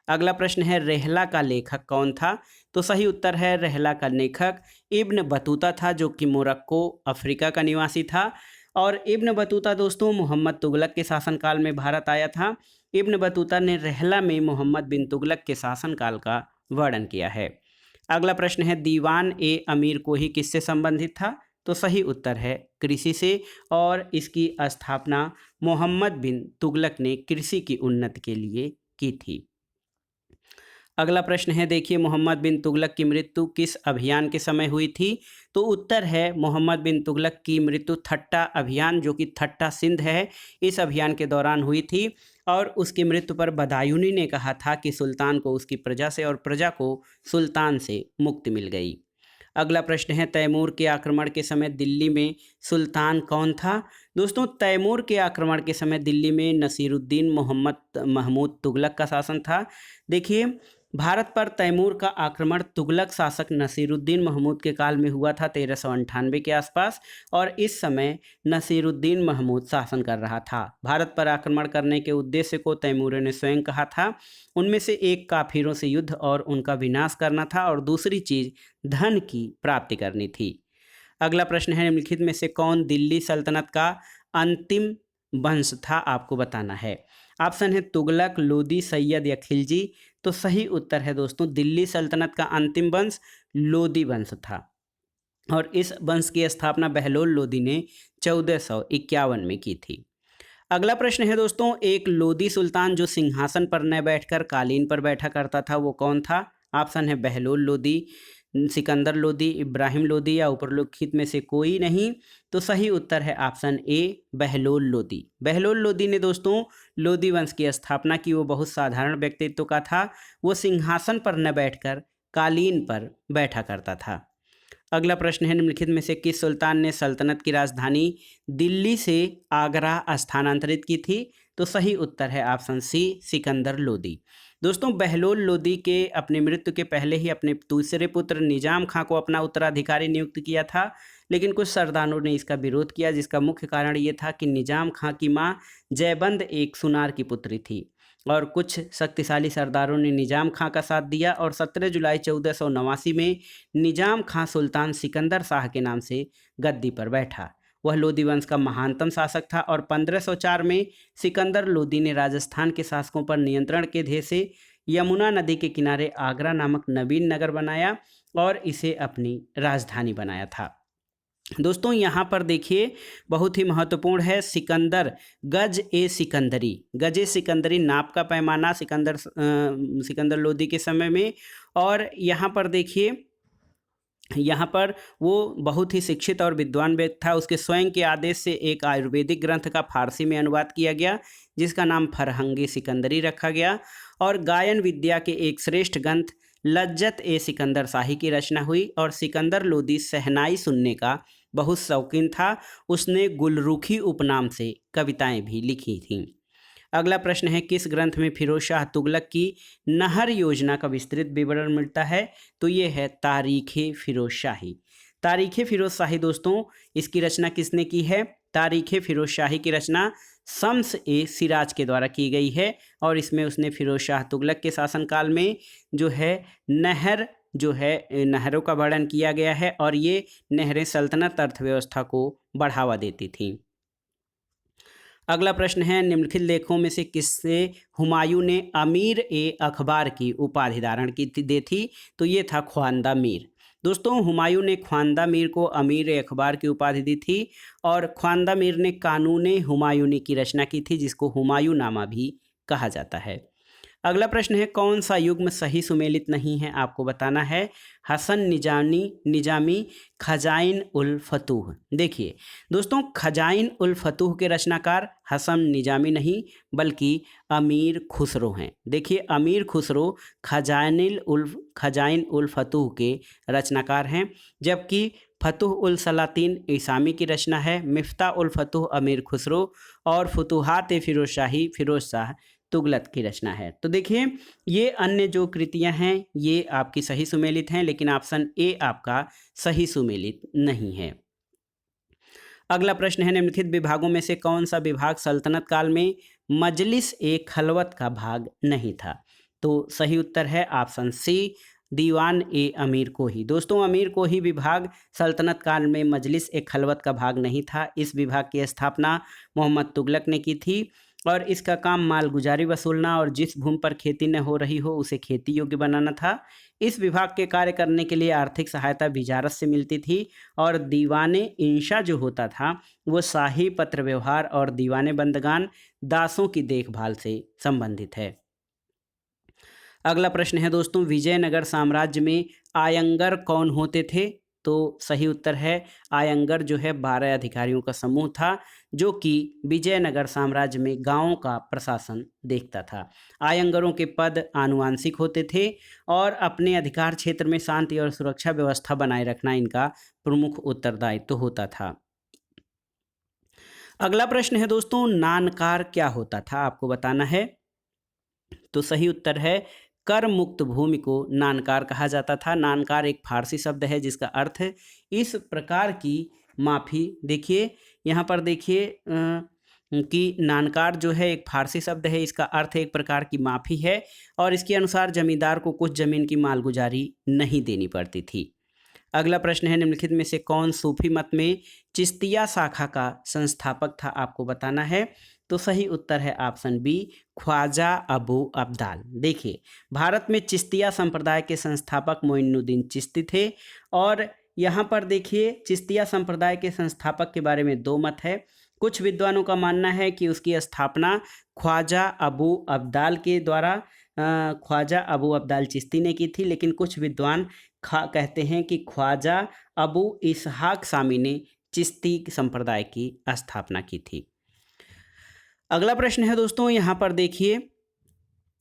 अगला प्रश्न है रहला का लेखक कौन था? तो सही उत्तर है रहला का लेखक इब्न बतूता था, जो कि मोरक्को अफ्रीका का निवासी था। और इब्न बतूता दोस्तों मोहम्मद तुगलक के शासनकाल में भारत आया था। इब्न बतूता ने रहला में मोहम्मद बिन तुगलक के शासनकाल का वर्णन किया है। अगला प्रश्न है दीवान ए अमीर कोही किससे संबंधित था? तो सही उत्तर है कृषि से, और इसकी स्थापना मोहम्मद बिन तुगलक ने कृषि की उन्नति के लिए की थी। अगला प्रश्न है देखिए मोहम्मद बिन तुगलक की मृत्यु किस अभियान के समय हुई थी? तो उत्तर है मोहम्मद बिन तुगलक की मृत्यु ठट्टा अभियान, जो कि ठट्टा सिंध है, इस अभियान के दौरान हुई थी। और उसकी मृत्यु पर बदायूनी ने कहा था कि सुल्तान को उसकी प्रजा से और प्रजा को सुल्तान से मुक्ति मिल गई। अगला प्रश्न है तैमूर के आक्रमण के समय दिल्ली में सुल्तान कौन था? दोस्तों तैमूर के आक्रमण के समय दिल्ली में नसीरुद्दीन मोहम्मद महमूद तुगलक का शासन था। देखिए भारत पर तैमूर का आक्रमण तुगलक शासक नसीरुद्दीन महमूद के काल में हुआ था 1398 के आसपास, और इस समय नसीरुद्दीन महमूद शासन कर रहा था। भारत पर आक्रमण करने के उद्देश्य को तैमूर ने स्वयं कहा था। उनमें से एक काफिरों से युद्ध और उनका विनाश करना था, और दूसरी चीज धन की प्राप्ति करनी थी। अगला प्रश्न है निम्नलिखित में से कौन दिल्ली सल्तनत का अंतिम वंश था? आपको बताना है। ऑप्शन है तुगलक, लोदी, सैयद या खिलजी। तो सही उत्तर है दोस्तों दिल्ली सल्तनत का अंतिम वंश लोदी वंश था, और इस वंश की स्थापना बहलोल लोदी ने 1451 में की थी। अगला प्रश्न है दोस्तों एक लोदी सुल्तान जो सिंहासन पर न बैठकर कालीन पर बैठा करता था वो कौन था? ऑप्शन है बहलोल लोदी, सिकंदर लोदी, इब्राहिम लोदी या उपरोल्लिखित में से कोई नहीं। तो सही उत्तर है ऑप्शन ए बहलोल लोदी। बहलोल लोदी ने दोस्तों लोदी वंश की स्थापना की। वो बहुत साधारण व्यक्तित्व का था। वो सिंहासन पर न बैठकर कालीन पर बैठा करता था। अगला प्रश्न है निम्नलिखित में से किस सुल्तान ने सल्तनत की राजधानी दिल्ली से आगरा स्थानांतरित की थी? तो सही उत्तर है ऑप्शन सी सिकंदर लोदी। दोस्तों बहलोल लोदी के अपनी मृत्यु के पहले ही अपने दूसरे पुत्र निजाम खां को अपना उत्तराधिकारी नियुक्त किया था, लेकिन कुछ सरदारों ने इसका विरोध किया, जिसका मुख्य कारण ये था कि निजाम खां की मां जयबंद एक सुनार की पुत्री थी, और कुछ शक्तिशाली सरदारों ने निजाम खां का साथ दिया, और 17 जुलाई 1489 में निजाम खां सुल्तान सिकंदर शाह के नाम से गद्दी पर बैठा। वह लोदी वंश का महानतम शासक था, और 1504 में सिकंदर लोदी ने राजस्थान के शासकों पर नियंत्रण के ध्येय से यमुना नदी के किनारे आगरा नामक नवीन नगर बनाया और इसे अपनी राजधानी बनाया था। दोस्तों यहाँ पर देखिए बहुत ही महत्वपूर्ण है सिकंदर गज ए सिकंदरी। गज ए सिकंदरी नाप का पैमाना सिकंदर लोदी के समय में। और यहाँ पर देखिए यहाँ पर वो बहुत ही शिक्षित और विद्वान व्यक्ति था। उसके स्वयं के आदेश से एक आयुर्वेदिक ग्रंथ का फारसी में अनुवाद किया गया, जिसका नाम फरहंगी सिकंदरी रखा गया। और गायन विद्या के एक श्रेष्ठ ग्रंथ लज्जत ए सिकंदर शाही की रचना हुई। और सिकंदर लोदी शहनाई सुनने का बहुत शौकीन था। उसने गुलरुखी उपनाम से कविताएं भी लिखी थीं। अगला प्रश्न है किस ग्रंथ में फिरोज शाह तुगलक की नहर योजना का विस्तृत विवरण मिलता है? तो ये है तारीख़े फिरोज शाही। तारीख़े फिरोज शाही दोस्तों इसकी रचना किसने की है? तारीख़े फिरोज शाही की रचना शम्स ए सिराज के द्वारा की गई है, और इसमें उसने फिरोज शाह तुगलक के शासनकाल में जो है नहरों का वर्णन किया गया है, और ये नहरें सल्तनत अर्थव्यवस्था को बढ़ावा देती थीं। अगला प्रश्न है निम्नलिखित लेखों में से किससे हुमायूं ने अमीर ए अखबार की उपाधि धारण दी थी? तो ये था ख्वांदा मीर। दोस्तों हुमायूं ने ख्वांदा मीर को अमीर ए अखबार की उपाधि दी थी, और ख्वांदा मीर ने कानून हुमायूनी की रचना की थी, जिसको हुमायूं नामा भी कहा जाता है। अगला प्रश्न है कौन सा युग्म सही सुमेलित नहीं है? आपको बताना है। हसन निजामी खजाइन उल फतूह। देखिए दोस्तों खजाइन उल फतूह के रचनाकार हसन निजामी नहीं बल्कि अमीर खुसरो हैं। देखिए अमीर खुसरो खजाइन उल फतूह के रचनाकार हैं, जबकि फतूह उल सलातीन ईसामी की रचना है। मिफ्ता उल फतूह अमीर खुसरो, और फतूहात फिरोज शाह तुगलक की रचना है। तो देखिए ये अन्य जो कृतियां हैं ये आपकी सही सुमेलित हैं, लेकिन ऑप्शन ए आपका सही सुमेलित नहीं है। अगला प्रश्न है निम्नलिखित विभागों में से कौन सा विभाग सल्तनत काल में मजलिस ए खलवत का भाग नहीं था? तो सही उत्तर है ऑप्शन सी, दीवान ए अमीर कोही। दोस्तों, अमीर कोही विभाग सल्तनत काल में मजलिस ए खलवत का भाग नहीं था। इस विभाग की स्थापना मोहम्मद तुगलक ने की थी और इसका काम मालगुजारी वसूलना और जिस भूमि पर खेती न हो रही हो उसे खेती योग्य बनाना था। इस विभाग के कार्य करने के लिए आर्थिक सहायता विजारत से मिलती थी और दीवाने इंशा जो होता था वो शाही पत्र व्यवहार और दीवाने बंदगान दासों की देखभाल से संबंधित है। अगला प्रश्न है दोस्तों, विजयनगर साम्राज्य में आयंगर कौन होते थे? तो सही उत्तर है आयंगर जो है 12 अधिकारियों का समूह था जो कि विजयनगर साम्राज्य में गांवों का प्रशासन देखता था। आयंगरों के पद आनुवांशिक होते थे और अपने अधिकार क्षेत्र में शांति और सुरक्षा व्यवस्था बनाए रखना इनका प्रमुख उत्तरदायित्व होता था। अगला प्रश्न है दोस्तों, नानकार क्या होता था? आपको बताना है। तो सही उत्तर है कर मुक्त भूमि को नानकार कहा जाता था। नानकार एक फारसी शब्द है जिसका अर्थ है इस प्रकार की माफ़ी। देखिए यहाँ पर देखिए कि नानकार जो है एक फारसी शब्द है, इसका अर्थ एक प्रकार की माफ़ी है और इसके अनुसार जमींदार को कुछ ज़मीन की मालगुजारी नहीं देनी पड़ती थी। अगला प्रश्न है, निम्नलिखित में से कौन सूफी मत में चिश्तिया शाखा का संस्थापक था? आपको बताना है। तो सही उत्तर है ऑप्शन बी, ख्वाजा अबू अब्दाल। देखिए भारत में चिश्तिया संप्रदाय के संस्थापक मोइनुद्दीन चिश्ती थे और यहाँ पर देखिए चिश्तिया संप्रदाय के संस्थापक के बारे में दो मत है। कुछ विद्वानों का मानना है कि उसकी स्थापना ख्वाजा अबू अब्दाल के द्वारा ख्वाजा अबू अब्दाल चिश्ती ने की थी, लेकिन कुछ विद्वान कहते हैं कि ख्वाजा अबू इसहाक सामी ने चिश्ती संप्रदाय की स्थापना की थी। अगला प्रश्न है दोस्तों, यहाँ पर देखिए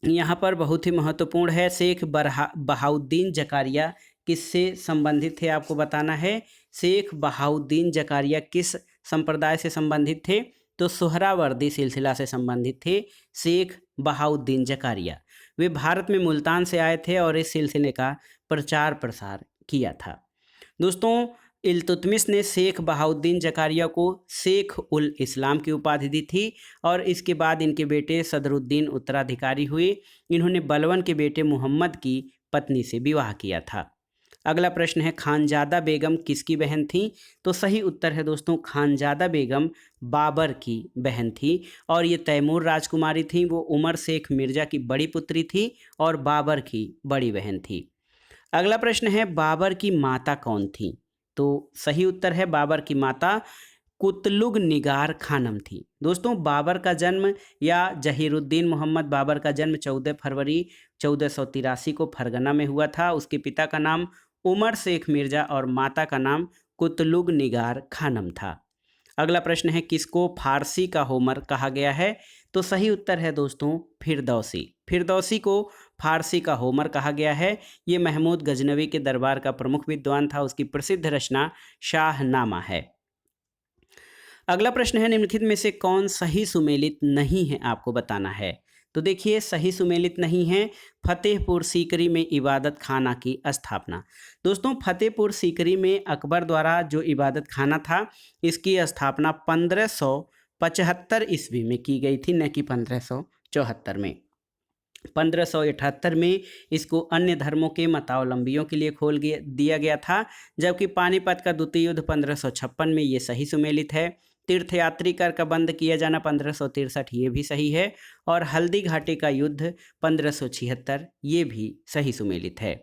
यहाँ पर बहुत ही महत्वपूर्ण है, शेख बहाउद्दीन जकारिया किससे संबंधित थे? आपको बताना है। शेख बहाउद्दीन जकारिया किस संप्रदाय से संबंधित थे? तो सोहरावर्दी सिलसिला से संबंधित थे शेख बहाउद्दीन जकारिया। वे भारत में मुल्तान से आए थे और इस सिलसिले का प्रचार प्रसार किया था। दोस्तों, इल्तुतमिश ने शेख बहाउद्दीन जकारिया को शेख उल इस्लाम की उपाधि दी थी और इसके बाद इनके बेटे सदरुद्दीन उत्तराधिकारी हुए। इन्होंने बलवन के बेटे मुहम्मद की पत्नी से विवाह किया था। अगला प्रश्न है, खानजादा बेगम किसकी बहन थी? तो सही उत्तर है दोस्तों, खानजादा बेगम बाबर की बहन थी और ये तैमूर राजकुमारी थी। वो उमर शेख मिर्जा की बड़ी पुत्री थी और बाबर की बड़ी बहन थी। अगला प्रश्न है, बाबर की माता कौन थी? तो सही उत्तर है बाबर की माता कुतलुग निगार खानम थी। दोस्तों, बाबर का जन्म या जहीरुद्दीन मोहम्मद बाबर का जन्म 14 फरवरी 1483 को फरगना में हुआ था। उसके पिता का नाम उमर शेख मिर्जा और माता का नाम कुतलुग निगार खानम था। अगला प्रश्न है, किसको फारसी का होमर कहा गया है? तो सही उत्तर है दोस्तों फिरदौसी। फिरदौसी को फारसी का होमर कहा गया है। ये महमूद गजनवी के दरबार का प्रमुख विद्वान था। उसकी प्रसिद्ध रचना शाहनामा है। अगला प्रश्न है, निम्नलिखित में से कौन सही सुमेलित नहीं है? आपको बताना है। तो देखिए सही सुमेलित नहीं है फतेहपुर सीकरी में इबादत खाना की स्थापना। दोस्तों, फतेहपुर सीकरी में अकबर द्वारा जो इबादत खाना था इसकी स्थापना 1575 ईस्वी में की गई थी, न कि 1574 में। 1578 में इसको अन्य धर्मों के मतावलंबियों के लिए खोल दिया गया था, जबकि पानीपत का द्वितीय युद्ध 1556 में ये सही सुमेलित है। तीर्थयात्री कर का बंद किया जाना 1563 ये भी सही है और हल्दी घाटी का युद्ध 1576 ये भी सही सुमेलित है।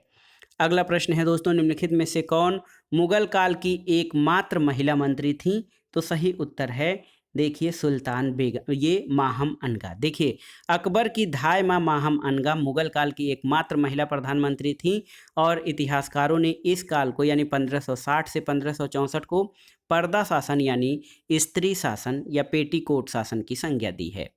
अगला प्रश्न है दोस्तों, निम्नलिखित में से कौन मुगल काल की एकमात्र महिला मंत्री थी? तो सही उत्तर है देखिए सुल्तान बेगम, ये माहम अनगा। देखिए अकबर की धाय माँ माहम अनगा मुगल काल की एकमात्र महिला प्रधानमंत्री थी और इतिहासकारों ने इस काल को यानी 1560 से 1564 को पर्दा शासन यानी स्त्री शासन या पेटीकोट शासन की संज्ञा दी है।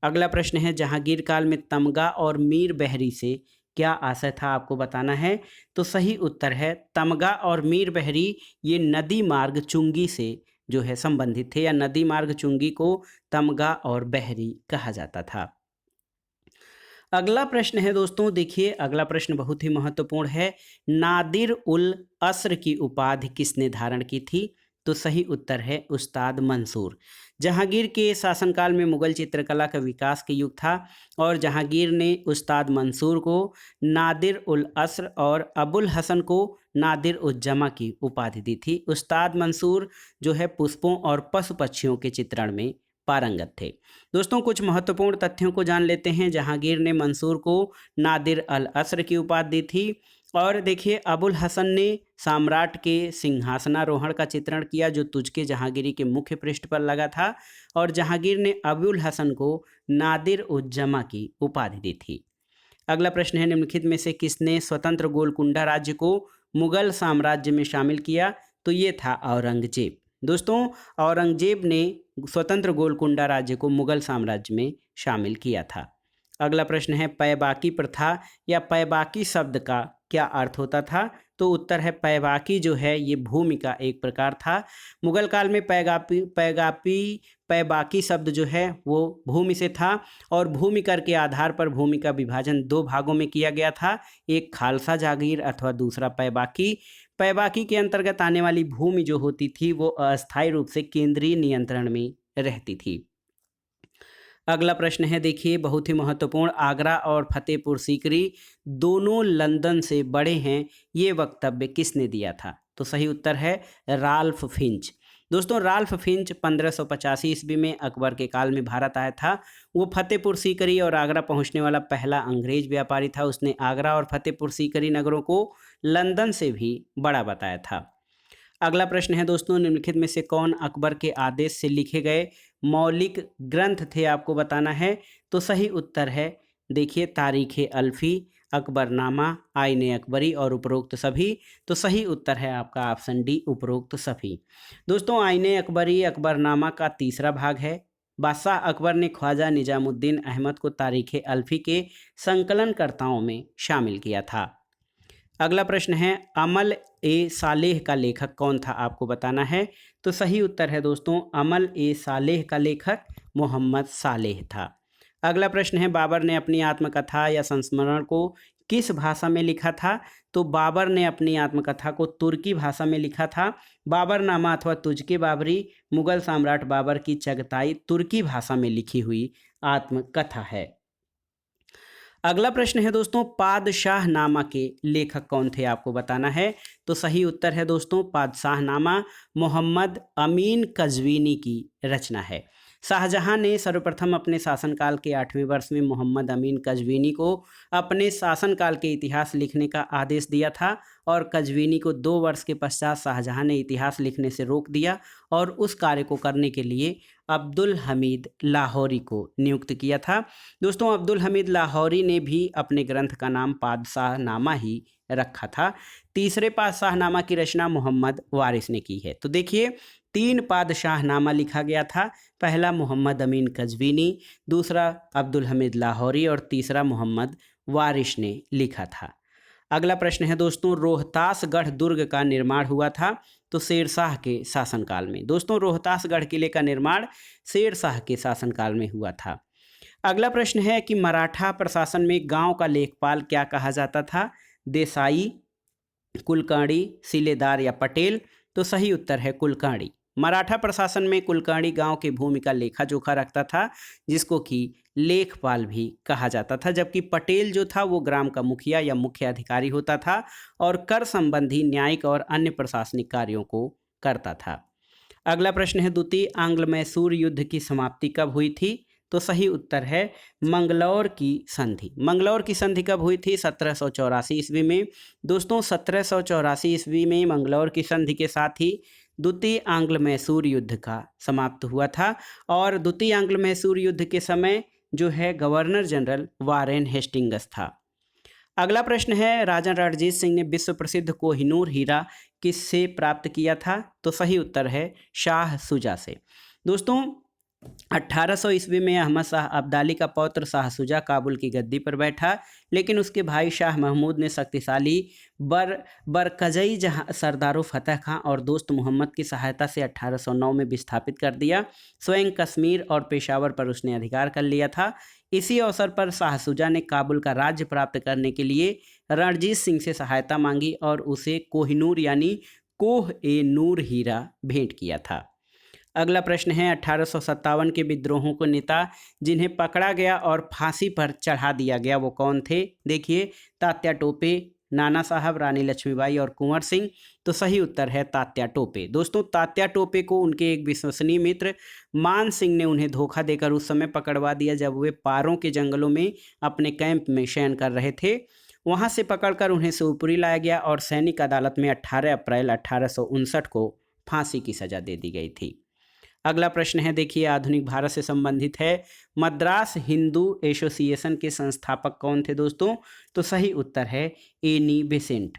अगला प्रश्न है, जहांगीर काल में तमगा और मीर बहरी से क्या आशय था? आपको बताना है। तो सही उत्तर है तमगा और मीर बहरी ये नदी मार्ग चुंगी से जो है संबंधित थे या नदी मार्ग चुंगी को तमगा और बहरी कहा जाता था। अगला प्रश्न है दोस्तों, देखिए अगला प्रश्न बहुत ही महत्वपूर्ण है, नादिर उल अस्र की उपाधि किसने धारण की थी? तो सही उत्तर है उस्ताद मंसूर। जहांगीर के शासनकाल में मुगल चित्रकला का विकास के युग था और जहांगीर ने उस्ताद मंसूर को नादिर उल असर और अबुल हसन को नादिर उज जमा की उपाधि दी थी। उस्ताद मंसूर जो है पुष्पों और पशु पक्षियों के चित्रण में पारंगत थे। दोस्तों कुछ महत्वपूर्ण तथ्यों को जान लेते हैं। जहांगीर ने मंसूर को नादिर अल असर की उपाधि दी थी और देखिए अबुल हसन ने सम्राट के सिंहासनारोहण का चित्रण किया जो तुझके जहांगीरी के मुख्य पृष्ठ पर लगा था और जहांगीर ने अबुल हसन को नादिर उज जमा की उपाधि दी थी। अगला प्रश्न है निम्नलिखित में से किसने स्वतंत्र गोलकुंडा राज्य को मुगल साम्राज्य में शामिल किया? तो ये था औरंगजेब। दोस्तों औरंगजेब ने स्वतंत्र गोलकुंडा राज्य को मुगल साम्राज्य में शामिल किया था। अगला प्रश्न है पैबाकी प्रथा या पैबाकी शब्द का क्या अर्थ होता था? तो उत्तर है पैबाकी जो है ये भूमि का एक प्रकार था। मुगल काल में पैबाकी शब्द जो है वो भूमि से था और भूमि कर के आधार पर भूमि का विभाजन दो भागों में किया गया था, एक खालसा जागीर अथवा दूसरा पैबाकी। पैबाकी के अंतर्गत आने वाली भूमि जो होती थी वो अस्थायी रूप से केंद्रीय नियंत्रण में रहती थी। अगला प्रश्न है देखिए बहुत ही महत्वपूर्ण, आगरा और फतेहपुर सीकरी दोनों लंदन से बड़े हैं, ये वक्तव्य किसने दिया था? तो सही उत्तर है राल्फ फिंच। दोस्तों राल्फ फिंच 1585 ईस्वी में अकबर के काल में भारत आया था। वो फतेहपुर सीकरी और आगरा पहुंचने वाला पहला अंग्रेज व्यापारी था। उसने आगरा और फतेहपुर सीकरी नगरों को लंदन से भी बड़ा बताया था। अगला प्रश्न है दोस्तों निम्नलिखित में से कौन अकबर के आदेश से लिखे गए मौलिक ग्रंथ थे? आपको बताना है। तो सही उत्तर है देखिए तारीख अल्फी, अकबरनामा, आईने अकबरी और उपरोक्त सभी। तो सही उत्तर है आपका ऑप्शन डी उपरोक्त सभी। दोस्तों आईने अकबरी अकबरनामा का तीसरा भाग है। बादशाह अकबर ने ख्वाजा निजामुद्दीन अहमद को तारीख अल्फी के संकलनकर्ताओं में शामिल किया था। अगला प्रश्न है अमल ए सालेह का लेखक कौन था? आपको बताना है। तो सही उत्तर है दोस्तों अमल ए सालेह का लेखक मोहम्मद सालेह था। अगला प्रश्न है बाबर ने अपनी आत्मकथा या संस्मरण को किस भाषा में लिखा था? तो बाबर ने अपनी आत्मकथा को तुर्की भाषा में लिखा था। बाबरनामा अथवा तुझके बाबरी मुगल सम्राट बाबर की चगताई तुर्की भाषा में लिखी हुई आत्मकथा है। अगला प्रश्न है दोस्तों पादशाहनामा के लेखक कौन थे? आपको बताना है। तो सही उत्तर है दोस्तों पादशाहनामा मोहम्मद अमीन कज़वीनी की रचना है। शाहजहां ने सर्वप्रथम अपने शासनकाल के 8वें वर्ष में मोहम्मद अमीन कज़वीनी को अपने शासनकाल के इतिहास लिखने का आदेश दिया था और कज़वीनी को 2 वर्ष के पश्चात शाहजहां ने इतिहास लिखने से रोक दिया और उस कार्य को करने के लिए अब्दुल हमीद लाहौरी को नियुक्त किया था। दोस्तों अब्दुल हमीद लाहौरी ने भी अपने ग्रंथ का नाम पादशाहनामा ही रखा था। तीसरे पादशाहनामा की रचना मोहम्मद वारिस ने की है। तो देखिए 3 पादशाहनामा लिखा गया था। पहला मोहम्मद अमीन कज़वीनी, दूसरा अब्दुल हमीद लाहौरी और तीसरा मोहम्मद वारिस ने लिखा था। अगला प्रश्न है दोस्तों रोहतासगढ़ दुर्ग का निर्माण हुआ था? तो शेरशाह के शासनकाल में। दोस्तों रोहतासगढ़ किले का निर्माण शेरशाह के शासनकाल में हुआ था। अगला प्रश्न है कि मराठा प्रशासन में गांव का लेखपाल क्या कहा जाता था? देसाई, कुलकर्णी, सिलेदार या पटेल? तो सही उत्तर है कुलकर्णी। मराठा प्रशासन में कुलकर्णी गांव की भूमि का लेखा जोखा रखता था जिसको कि लेखपाल भी कहा जाता था, जबकि पटेल जो था वो ग्राम का मुखिया या मुख्य अधिकारी होता था और कर संबंधी न्यायिक और अन्य प्रशासनिक कार्यों को करता था। अगला प्रश्न है द्वितीय आंग्ल मैसूर युद्ध की समाप्ति कब हुई थी? तो सही उत्तर है मंगलौर की संधि। मंगलौर की संधि कब हुई थी? 1784 ईस्वी में। दोस्तों 1784 ईस्वी में मंगलौर की संधि के साथ ही द्वितीय आंग्ल मैसूर युद्ध का समाप्त हुआ था और द्वितीय आंग्ल मैसूर युद्ध के समय जो है गवर्नर जनरल वारेन हेस्टिंग्स था। अगला प्रश्न है राजा रणजीत सिंह ने विश्व प्रसिद्ध कोहिनूर हीरा किससे प्राप्त किया था? तो सही उत्तर है शाह शुजा से। दोस्तों 1800 ईस्वी में अहमद शाह अब्दाली का पौत्र शाह शुजा काबुल की गद्दी पर बैठा, लेकिन उसके भाई शाह महमूद ने शक्तिशाली बरकजई जहां सरदारों फतेह खां और दोस्त मोहम्मद की सहायता से 1809 में विस्थापित कर दिया। स्वयं कश्मीर और पेशावर पर उसने अधिकार कर लिया था। इसी अवसर पर शाह शुजा ने काबुल का राज्य प्राप्त करने के लिए रणजीत सिंह से सहायता मांगी और उसे कोहिनूर यानी कोह ए नूर हीरा भेंट किया था। अगला प्रश्न है 1857 के विद्रोहों को नेता जिन्हें पकड़ा गया और फांसी पर चढ़ा दिया गया वो कौन थे? देखिए, तात्या टोपे, नाना साहब, रानी लक्ष्मीबाई और कुंवर सिंह। तो सही उत्तर है तात्या टोपे। दोस्तों, तात्या टोपे को उनके एक विश्वसनीय मित्र मान सिंह ने उन्हें धोखा देकर उस समय पकड़वा दिया जब वे पारों के जंगलों में अपने कैंप में शयन कर रहे थे। वहां से पकड़कर उन्हें शिवपुरी लाया गया और सैनिक अदालत में 18 अप्रैल 1859 को फांसी की सजा दे दी गई थी। अगला प्रश्न है, देखिए, आधुनिक भारत से संबंधित है। मद्रास हिंदू एसोसिएशन के संस्थापक कौन थे दोस्तों? तो सही उत्तर है एनी बेसेंट।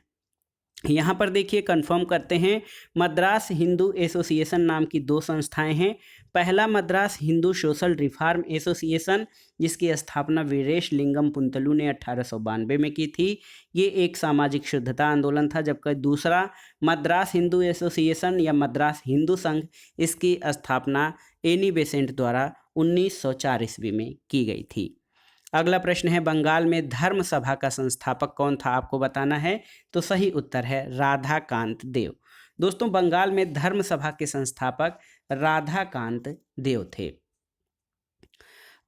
यहाँ पर देखिए, कंफर्म करते हैं, मद्रास हिंदू एसोसिएशन नाम की दो संस्थाएं हैं। पहला Madras Hindu social reform association, जिसकी स्थापना वीरेश लिंगम पुंतलू ने 1892 में की थी। ये एक सामाजिक शुद्धता आंदोलन था। जबकि दूसरा मद्रास हिंदू एसोसिएशन या मद्रास हिंदू संघ, इसकी स्थापना एनी बेसेंट द्वारा 1904 ईस्वी में की गई थी। अगला प्रश्न है, बंगाल में धर्म सभा का संस्थापक कौन था? आपको बताना है। तो सही उत्तर है राधाकांत देव। दोस्तों, बंगाल में धर्म सभा के संस्थापक राधाकांत देव थे।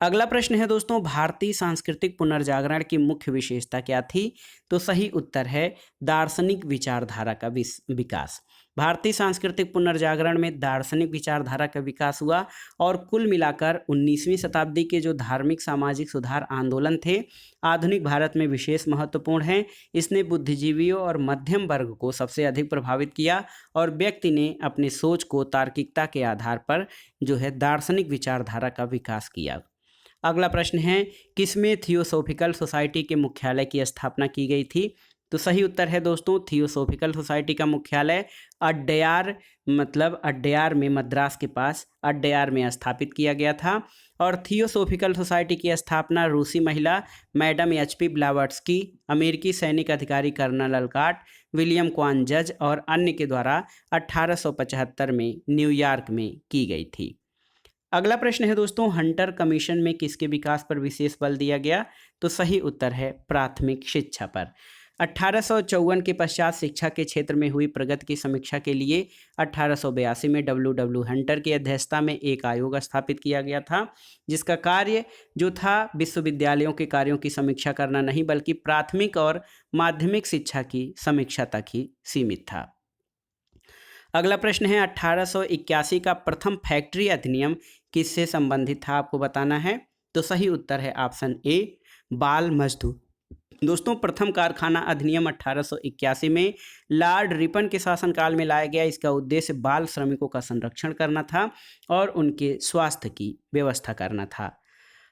अगला प्रश्न है दोस्तों, भारतीय सांस्कृतिक पुनर्जागरण की मुख्य विशेषता क्या थी? तो सही उत्तर है दार्शनिक विचारधारा का विकास। भारतीय सांस्कृतिक पुनर्जागरण में दार्शनिक विचारधारा का विकास हुआ और कुल मिलाकर 19वीं शताब्दी के जो धार्मिक सामाजिक सुधार आंदोलन थे, आधुनिक भारत में विशेष महत्वपूर्ण हैं। इसने बुद्धिजीवियों और मध्यम वर्ग को सबसे अधिक प्रभावित किया और व्यक्ति ने अपनी सोच को तार्किकता के आधार पर जो है दार्शनिक विचारधारा का विकास किया। अगला प्रश्न है, किसमें थियोसॉफिकल सोसाइटी के मुख्यालय की स्थापना की गई थी? तो सही उत्तर है दोस्तों, थियोसॉफिकल सोसाइटी का मुख्यालय अड्डयार, मतलब अड्डयार में, मद्रास के पास अड्डयार में स्थापित किया गया था। और थियोसॉफिकल सोसाइटी की स्थापना रूसी महिला मैडम एचपी ब्लावर्ट्स्की, अमेरिकी सैनिक अधिकारी कर्नल अलकाट, विलियम क्वान जज और अन्य के द्वारा 1875 में न्यूयॉर्क में की गई थी। अगला प्रश्न है दोस्तों, हंटर कमीशन में किसके विकास पर विशेष बल दिया गया? तो सही उत्तर है प्राथमिक शिक्षा पर। 1854 के पश्चात शिक्षा के क्षेत्र में हुई प्रगति की समीक्षा के लिए 1882 में डब्ल्यू हंटर की अध्यक्षता में एक आयोग स्थापित किया गया था, जिसका कार्य जो था विश्वविद्यालयों के कार्यों की समीक्षा करना नहीं बल्कि प्राथमिक और माध्यमिक शिक्षा की समीक्षा तक ही सीमित था। अगला प्रश्न है, 1881 का प्रथम फैक्ट्री अधिनियम किससे संबंधित था? आपको बताना है। तो सही उत्तर है ऑप्शन ए, बाल मजदूर। दोस्तों, प्रथम कारखाना अधिनियम 1881 में लॉर्ड रिपन के शासनकाल में लाया गया। इसका उद्देश्य बाल श्रमिकों का संरक्षण करना था और उनके स्वास्थ्य की व्यवस्था करना था।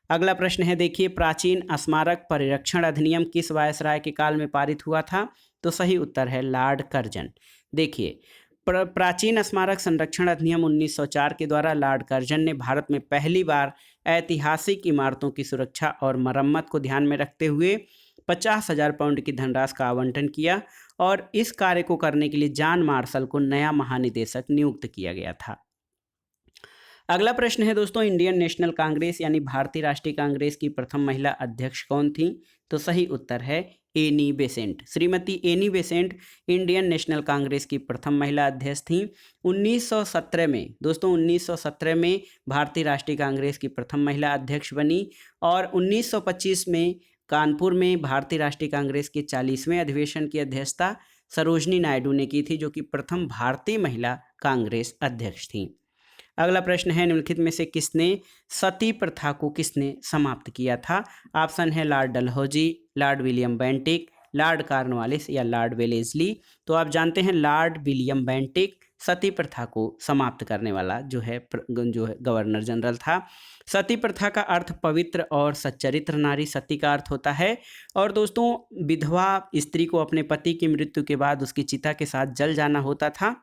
अगला प्रश्न है, देखिए, प्राचीन स्मारक परिरक्षण अधिनियम किस वायसराय के काल में पारित हुआ था? तो सही उत्तर है लॉर्ड कर्जन। देखिए, प्राचीन स्मारक संरक्षण अधिनियम 1904 के द्वारा लॉर्ड कर्जन ने भारत में पहली बार ऐतिहासिक इमारतों की सुरक्षा और मरम्मत को ध्यान में रखते हुए 50,000 पाउंड की धनराशि का आवंटन किया और इस कार्य को करने के लिए जॉन मार्शल को नया महानिदेशक नियुक्त किया गया था। अगला प्रश्न है दोस्तों, इंडियन नेशनल कांग्रेस यानी भारतीय राष्ट्रीय कांग्रेस की प्रथम महिला अध्यक्ष कौन थी? तो सही उत्तर है Annie Besant. Shrimati Annie Besant Indian national Congress की प्रथम महिला अध्यक्ष थीं। 1917 में दोस्तों 1917 में भारतीय राष्ट्रीय कांग्रेस की प्रथम महिला अध्यक्ष बनी और 1925 में कानपुर में भारतीय राष्ट्रीय कांग्रेस के 40वें अधिवेशन की अध्यक्षता सरोजनी नायडू ने की थी, जो कि प्रथम भारतीय महिला कांग्रेस अध्यक्ष थीं। अगला प्रश्न है, निम्नलिखित में से किसने सती प्रथा को किसने समाप्त किया था? ऑप्शन है Lord Dalhousie, Lord William Bentinck, Lord Cornwallis या लॉर्ड वेलेस्ली। तो आप जानते हैं लॉर्ड विलियम बेंटिक सती प्रथा को समाप्त करने वाला जो है गवर्नर जनरल था। सती प्रथा का अर्थ पवित्र और सच्चरित्र नारी सती का अर्थ होता है। और दोस्तों, विधवा स्त्री को अपने पति की मृत्यु के बाद उसकी चिता के साथ जल जाना होता था।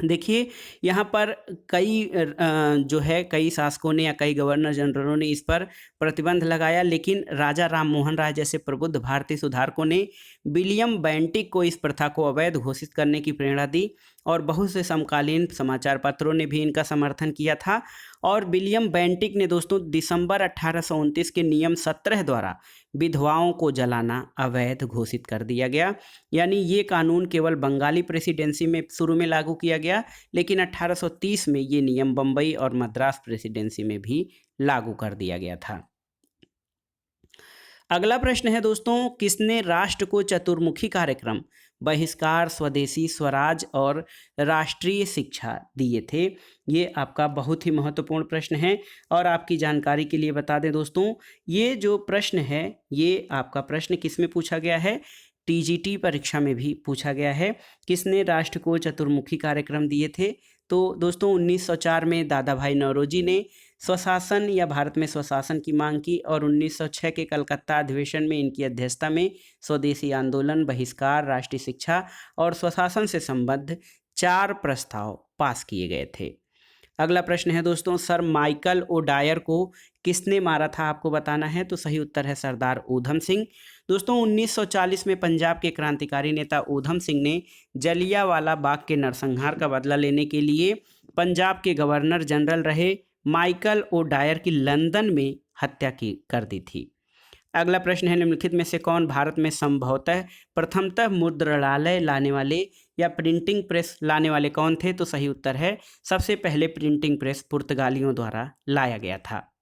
देखिए, यहाँ पर कई शासकों ने या कई गवर्नर जनरलों ने इस पर प्रतिबंध लगाया, लेकिन राजा राम मोहन राय जैसे प्रबुद्ध भारतीय सुधारकों ने विलियम बेंटिक को इस प्रथा को अवैध घोषित करने की प्रेरणा दी और बहुत से समकालीन समाचार पत्रों ने भी इनका समर्थन किया था। और विलियम बेंटिक ने दोस्तों दिसंबर 1829 के नियम 17 द्वारा विधवाओं को जलाना अवैध घोषित कर दिया गया। यानी ये कानून केवल बंगाली प्रेसिडेंसी में शुरू में लागू किया गया, लेकिन 1830 में ये नियम बम्बई और मद्रास प्रेसिडेंसी में भी लागू कर दिया गया था। अगला प्रश्न है दोस्तों, किसने राष्ट्र को चतुर्मुखी कार्यक्रम बहिष्कार, स्वदेशी, स्वराज और राष्ट्रीय शिक्षा दिए थे? ये आपका बहुत ही महत्वपूर्ण प्रश्न है। और आपकी जानकारी के लिए बता दें दोस्तों, ये जो प्रश्न है ये आपका प्रश्न किस में पूछा गया है? टीजीटी परीक्षा में भी पूछा गया है। किसने राष्ट्र को चतुर्मुखी कार्यक्रम दिए थे? तो दोस्तों 1904 में दादा भाई नौरोजी ने स्वशासन या भारत में स्वशासन की मांग की, और 1906 के कलकत्ता अधिवेशन में इनकी अध्यक्षता में स्वदेशी आंदोलन, बहिष्कार, राष्ट्रीय शिक्षा और स्वशासन से संबद्ध 4 प्रस्ताव पास किए गए थे। अगला प्रश्न है दोस्तों, सर माइकल ओडायर को किसने मारा था? आपको बताना है। तो सही उत्तर है सरदार ऊधम सिंह। दोस्तों 1940 में पंजाब के क्रांतिकारी नेता ऊधम सिंह ने जलियांवाला बाग के नरसंहार का बदला लेने के लिए पंजाब के गवर्नर जनरल रहे माइकल ओडायर की लंदन में हत्या कर दी थी। अगला प्रश्न है, निम्नलिखित में से कौन भारत में संभवतः प्रथमतः मुद्रणालय लाने वाले या प्रिंटिंग प्रेस लाने वाले कौन थे? तो सही उत्तर है सबसे पहले प्रिंटिंग प्रेस पुर्तगालियों द्वारा लाया गया था।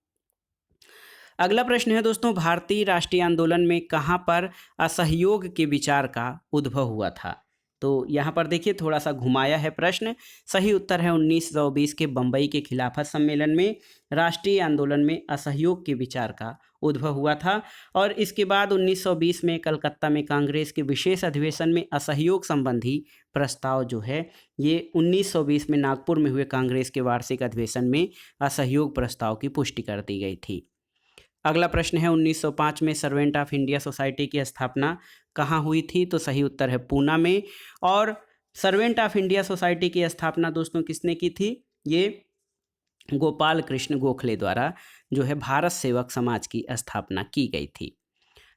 अगला प्रश्न है दोस्तों, भारतीय राष्ट्रीय आंदोलन में कहाँ पर असहयोग के विचार का उद्भव हुआ था? तो यहाँ पर देखिए थोड़ा सा घुमाया है प्रश्न। सही उत्तर है 1920 के बम्बई के खिलाफत सम्मेलन में राष्ट्रीय आंदोलन में असहयोग के विचार का उद्भव हुआ था। और इसके बाद 1920 में कलकत्ता में कांग्रेस के विशेष अधिवेशन में असहयोग संबंधी प्रस्ताव जो है ये 1920 में नागपुर में हुए कांग्रेस के वार्षिक अधिवेशन में असहयोग प्रस्ताव की पुष्टि कर दी गई थी। अगला प्रश्न है, 1905 में सर्वेंट ऑफ इंडिया सोसाइटी की स्थापना कहाँ हुई थी? तो सही उत्तर है पूना में। और सर्वेंट ऑफ इंडिया सोसाइटी की स्थापना दोस्तों किसने की थी? ये गोपाल कृष्ण गोखले द्वारा जो है भारत सेवक समाज की स्थापना की गई थी।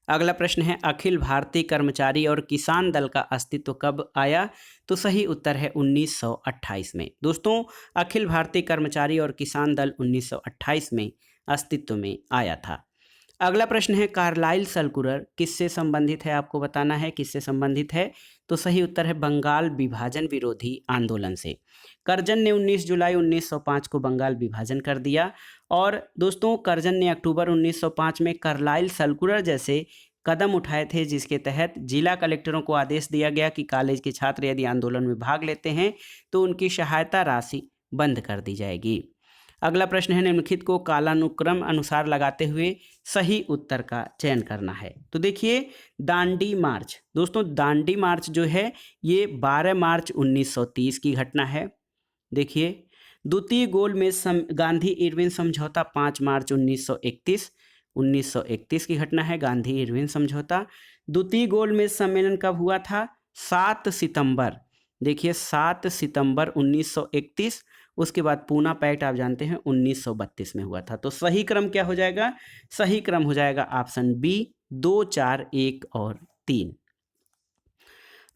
अगला प्रश्न है, अखिल भारतीय कर्मचारी और किसान दल का अस्तित्व कब आया? तो सही उत्तर है 1928 में। दोस्तों अखिल भारतीय कर्मचारी और किसान दल 1928 में अस्तित्व में आया था। अगला प्रश्न है, कार्लाइल सर्कुलर किससे संबंधित है? आपको बताना है किससे संबंधित है। तो सही उत्तर है बंगाल विभाजन विरोधी आंदोलन से। कर्जन ने 19 जुलाई 1905 को बंगाल विभाजन कर दिया। और दोस्तों कर्जन ने अक्टूबर 1905 में कार्लाइल सर्कुलर जैसे कदम उठाए थे, जिसके तहत जिला कलेक्टरों को आदेश दिया गया कि कॉलेज के छात्र यदि आंदोलन में भाग लेते हैं तो उनकी सहायता राशि बंद कर दी जाएगी। अगला प्रश्न है, निम्नलिखित को कालानुक्रम अनुसार लगाते हुए सही उत्तर का चयन करना है। तो देखिए दांडी मार्च, दोस्तों दांडी मार्च जो है ये 12 मार्च 1930 की घटना है। देखिए द्वितीय गोलमेज गांधी इरविन समझौता 5 मार्च 1931 की घटना है, गांधी इरविन समझौता। द्वितीय गोलमेज सम्मेलन कब हुआ था? 7 सितंबर। देखिए 7 सितंबर 1931। उसके बाद पूना पैक्ट आप जानते हैं 1932 में हुआ था। तो सही क्रम क्या हो जाएगा? सही क्रम हो जाएगा ऑप्शन बी 2, 4, 1 और 3।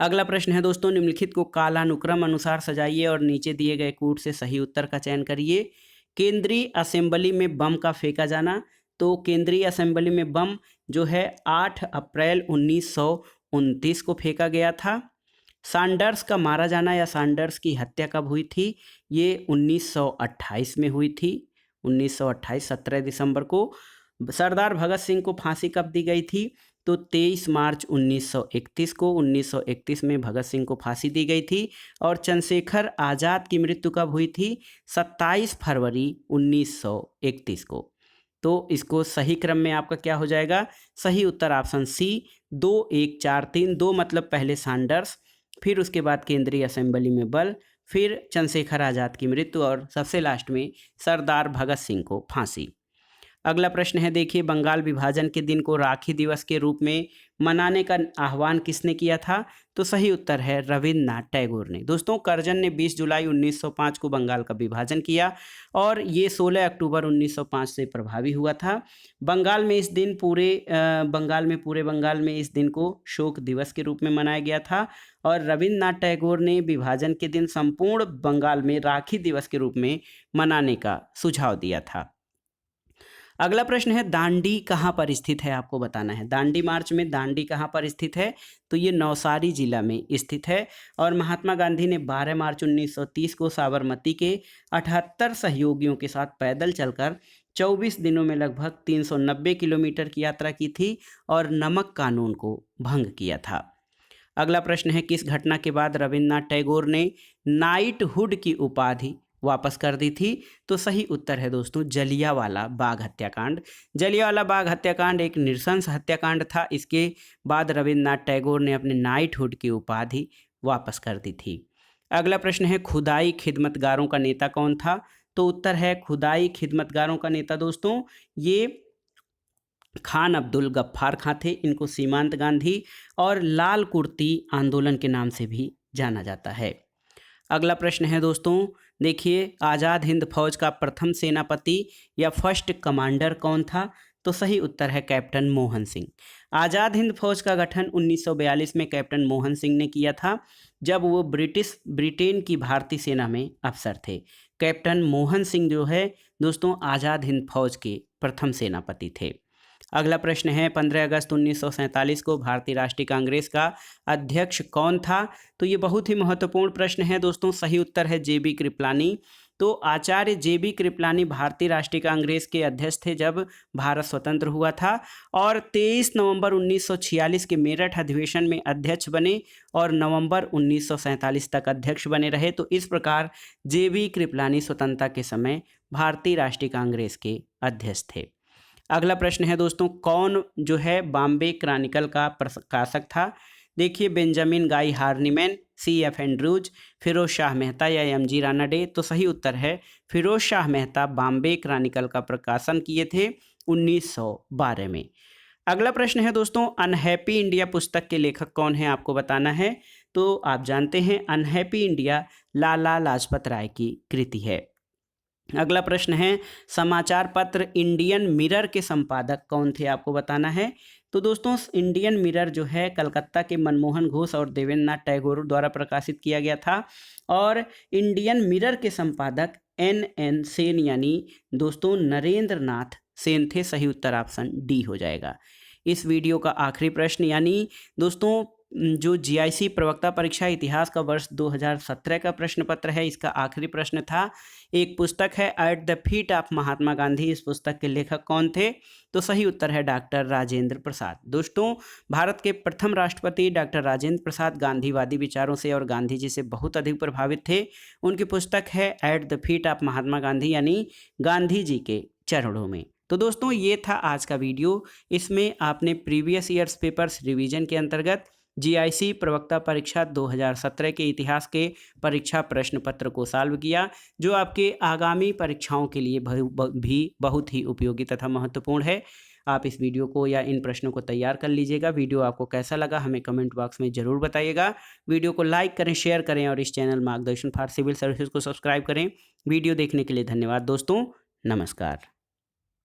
अगला प्रश्न है दोस्तों, निम्नलिखित को कालानुक्रम अनुसार सजाइए और नीचे दिए गए कूट से सही उत्तर का चयन करिए। केंद्रीय असेंबली में बम का फेंका जाना। तो केंद्रीय असेंबली में बम जो है 8 अप्रैल 1929 को फेंका गया था। सैंडर्स का मारा जाना या सैंडर्स की हत्या कब हुई थी? ये 1928 में हुई थी। 1928 17 दिसंबर को। सरदार भगत सिंह को फांसी कब दी गई थी? तो 23 मार्च 1931 को। 1931 में भगत सिंह को फांसी दी गई थी। और चंद्रशेखर आज़ाद की मृत्यु कब हुई थी? 27 फरवरी 1931 को। तो इसको सही क्रम में आपका क्या हो जाएगा? सही उत्तर ऑप्शन सी 2, 1, 4, 3। 2 मतलब पहले सैंडर्स, फिर उसके बाद केंद्रीय असेंबली में बल, फिर चंद्रशेखर आज़ाद की मृत्यु और सबसे लास्ट में सरदार भगत सिंह को फांसी। अगला प्रश्न है, देखिए बंगाल विभाजन के दिन को राखी दिवस के रूप में मनाने का आह्वान किसने किया था? तो सही उत्तर है रविन्द्रनाथ टैगोर ने। दोस्तों कर्जन ने 20 जुलाई 1905 को बंगाल का विभाजन किया और ये 16 अक्टूबर 1905 से प्रभावी हुआ था। बंगाल में इस दिन पूरे बंगाल में इस दिन को शोक दिवस के रूप में मनाया गया था और रविन्द्रनाथ टैगोर ने विभाजन के दिन संपूर्ण बंगाल में राखी दिवस के रूप में मनाने का सुझाव दिया था। अगला प्रश्न है, दांडी कहाँ पर स्थित है? आपको बताना है दांडी मार्च में दांडी कहाँ पर स्थित है? तो ये नवसारी जिला में स्थित है और महात्मा गांधी ने 12 मार्च 1930 को साबरमती के 78 सहयोगियों के साथ पैदल चलकर 24 दिनों में लगभग 390 किलोमीटर की यात्रा की थी और नमक कानून को भंग किया था। अगला प्रश्न है, किस घटना के बाद रविन्द्रनाथ टैगोर ने नाइटहुड की उपाधि वापस कर दी थी? तो सही उत्तर है दोस्तों जलियांवाला बाग हत्याकांड। जलियांवाला बाग हत्याकांड एक नृशंस हत्याकांड था। इसके बाद रविन्द्रनाथ टैगोर ने अपने नाइटहुड की उपाधि वापस कर दी थी। अगला प्रश्न है, खुदाई खिदमतगारों का नेता कौन था? तो उत्तर है खुदाई खिदमतगारों का नेता दोस्तों ये खान अब्दुल गफ्फार खां थे। इनको सीमांत गांधी और लाल कुर्ती आंदोलन के नाम से भी जाना जाता है। अगला प्रश्न है दोस्तों, देखिए आज़ाद हिंद फौज का प्रथम सेनापति या फर्स्ट कमांडर कौन था? तो सही उत्तर है कैप्टन मोहन सिंह। आज़ाद हिंद फौज का गठन 1942 में कैप्टन मोहन सिंह ने किया था जब वो ब्रिटेन की भारतीय सेना में अफसर थे। कैप्टन मोहन सिंह जो है दोस्तों आज़ाद हिंद फौज के प्रथम सेनापति थे। अगला प्रश्न है, 15 अगस्त 1947 को भारतीय राष्ट्रीय कांग्रेस का अध्यक्ष कौन था? तो ये बहुत ही महत्वपूर्ण प्रश्न है दोस्तों। सही उत्तर है जेबी कृपलानी। तो आचार्य जेबी कृपलानी भारतीय राष्ट्रीय कांग्रेस के अध्यक्ष थे जब भारत स्वतंत्र हुआ था और 23 नवंबर 1946 के मेरठ अधिवेशन में अध्यक्ष बने और नवंबर 1947 तक अध्यक्ष बने रहे। तो इस प्रकार जेबी कृपलानी स्वतंत्रता के समय भारतीय राष्ट्रीय कांग्रेस के अध्यक्ष थे। अगला प्रश्न है दोस्तों, कौन जो है बॉम्बे क्रॉनिकल का प्रकाशक था? देखिए बेंजामिन गाई हार्निमैन, C.F. एंड्रूज, फिरोज शाह मेहता या M.G. रानाडे। तो सही उत्तर है फिरोज शाह मेहता बॉम्बे क्रॉनिकल का प्रकाशन किए थे 1912 में। अगला प्रश्न है दोस्तों, अनहैप्पी इंडिया पुस्तक के लेखक कौन है? आपको बताना है। तो आप जानते हैं अनहैप्पी इंडिया लाला लाजपत राय की कृति है। अगला प्रश्न है, समाचार पत्र इंडियन मिरर के संपादक कौन थे? आपको बताना है। तो दोस्तों इंडियन मिरर जो है कलकत्ता के मनमोहन घोष और देवेंद्रनाथ टैगोर द्वारा प्रकाशित किया गया था और इंडियन मिरर के संपादक N.N. सेन यानी दोस्तों नरेंद्र नाथ सेन थे। सही उत्तर ऑप्शन डी हो जाएगा। इस वीडियो का आखिरी प्रश्न यानी दोस्तों जो GIC प्रवक्ता परीक्षा इतिहास का वर्ष 2017 का प्रश्न पत्र है, इसका आखिरी प्रश्न था, एक पुस्तक है at the feet of Mahatma Gandhi. इस पुस्तक के लेखक कौन थे? तो सही उत्तर है डॉक्टर राजेंद्र प्रसाद। दोस्तों भारत के प्रथम राष्ट्रपति डॉक्टर राजेंद्र प्रसाद गांधीवादी विचारों से और गांधी जी से बहुत अधिक प्रभावित थे। उनकी पुस्तक है at the feet of Mahatma Gandhi यानी गांधी जी के चरणों में। तो दोस्तों ये था आज का वीडियो। इसमें आपने प्रीवियस ईयर्स पेपर्स रिवीजन के अंतर्गत GIC प्रवक्ता परीक्षा 2017 के इतिहास के परीक्षा प्रश्न पत्र को सॉल्व किया, जो आपके आगामी परीक्षाओं के लिए भी बहुत ही उपयोगी तथा महत्वपूर्ण है। आप इस वीडियो को या इन प्रश्नों को तैयार कर लीजिएगा। वीडियो आपको कैसा लगा हमें कमेंट बॉक्स में ज़रूर बताइएगा। वीडियो को लाइक करें, शेयर करें और इस चैनल मार्गदर्शन फॉर सिविल सर्विसेज को सब्सक्राइब करें। वीडियो देखने के लिए धन्यवाद दोस्तों। नमस्कार।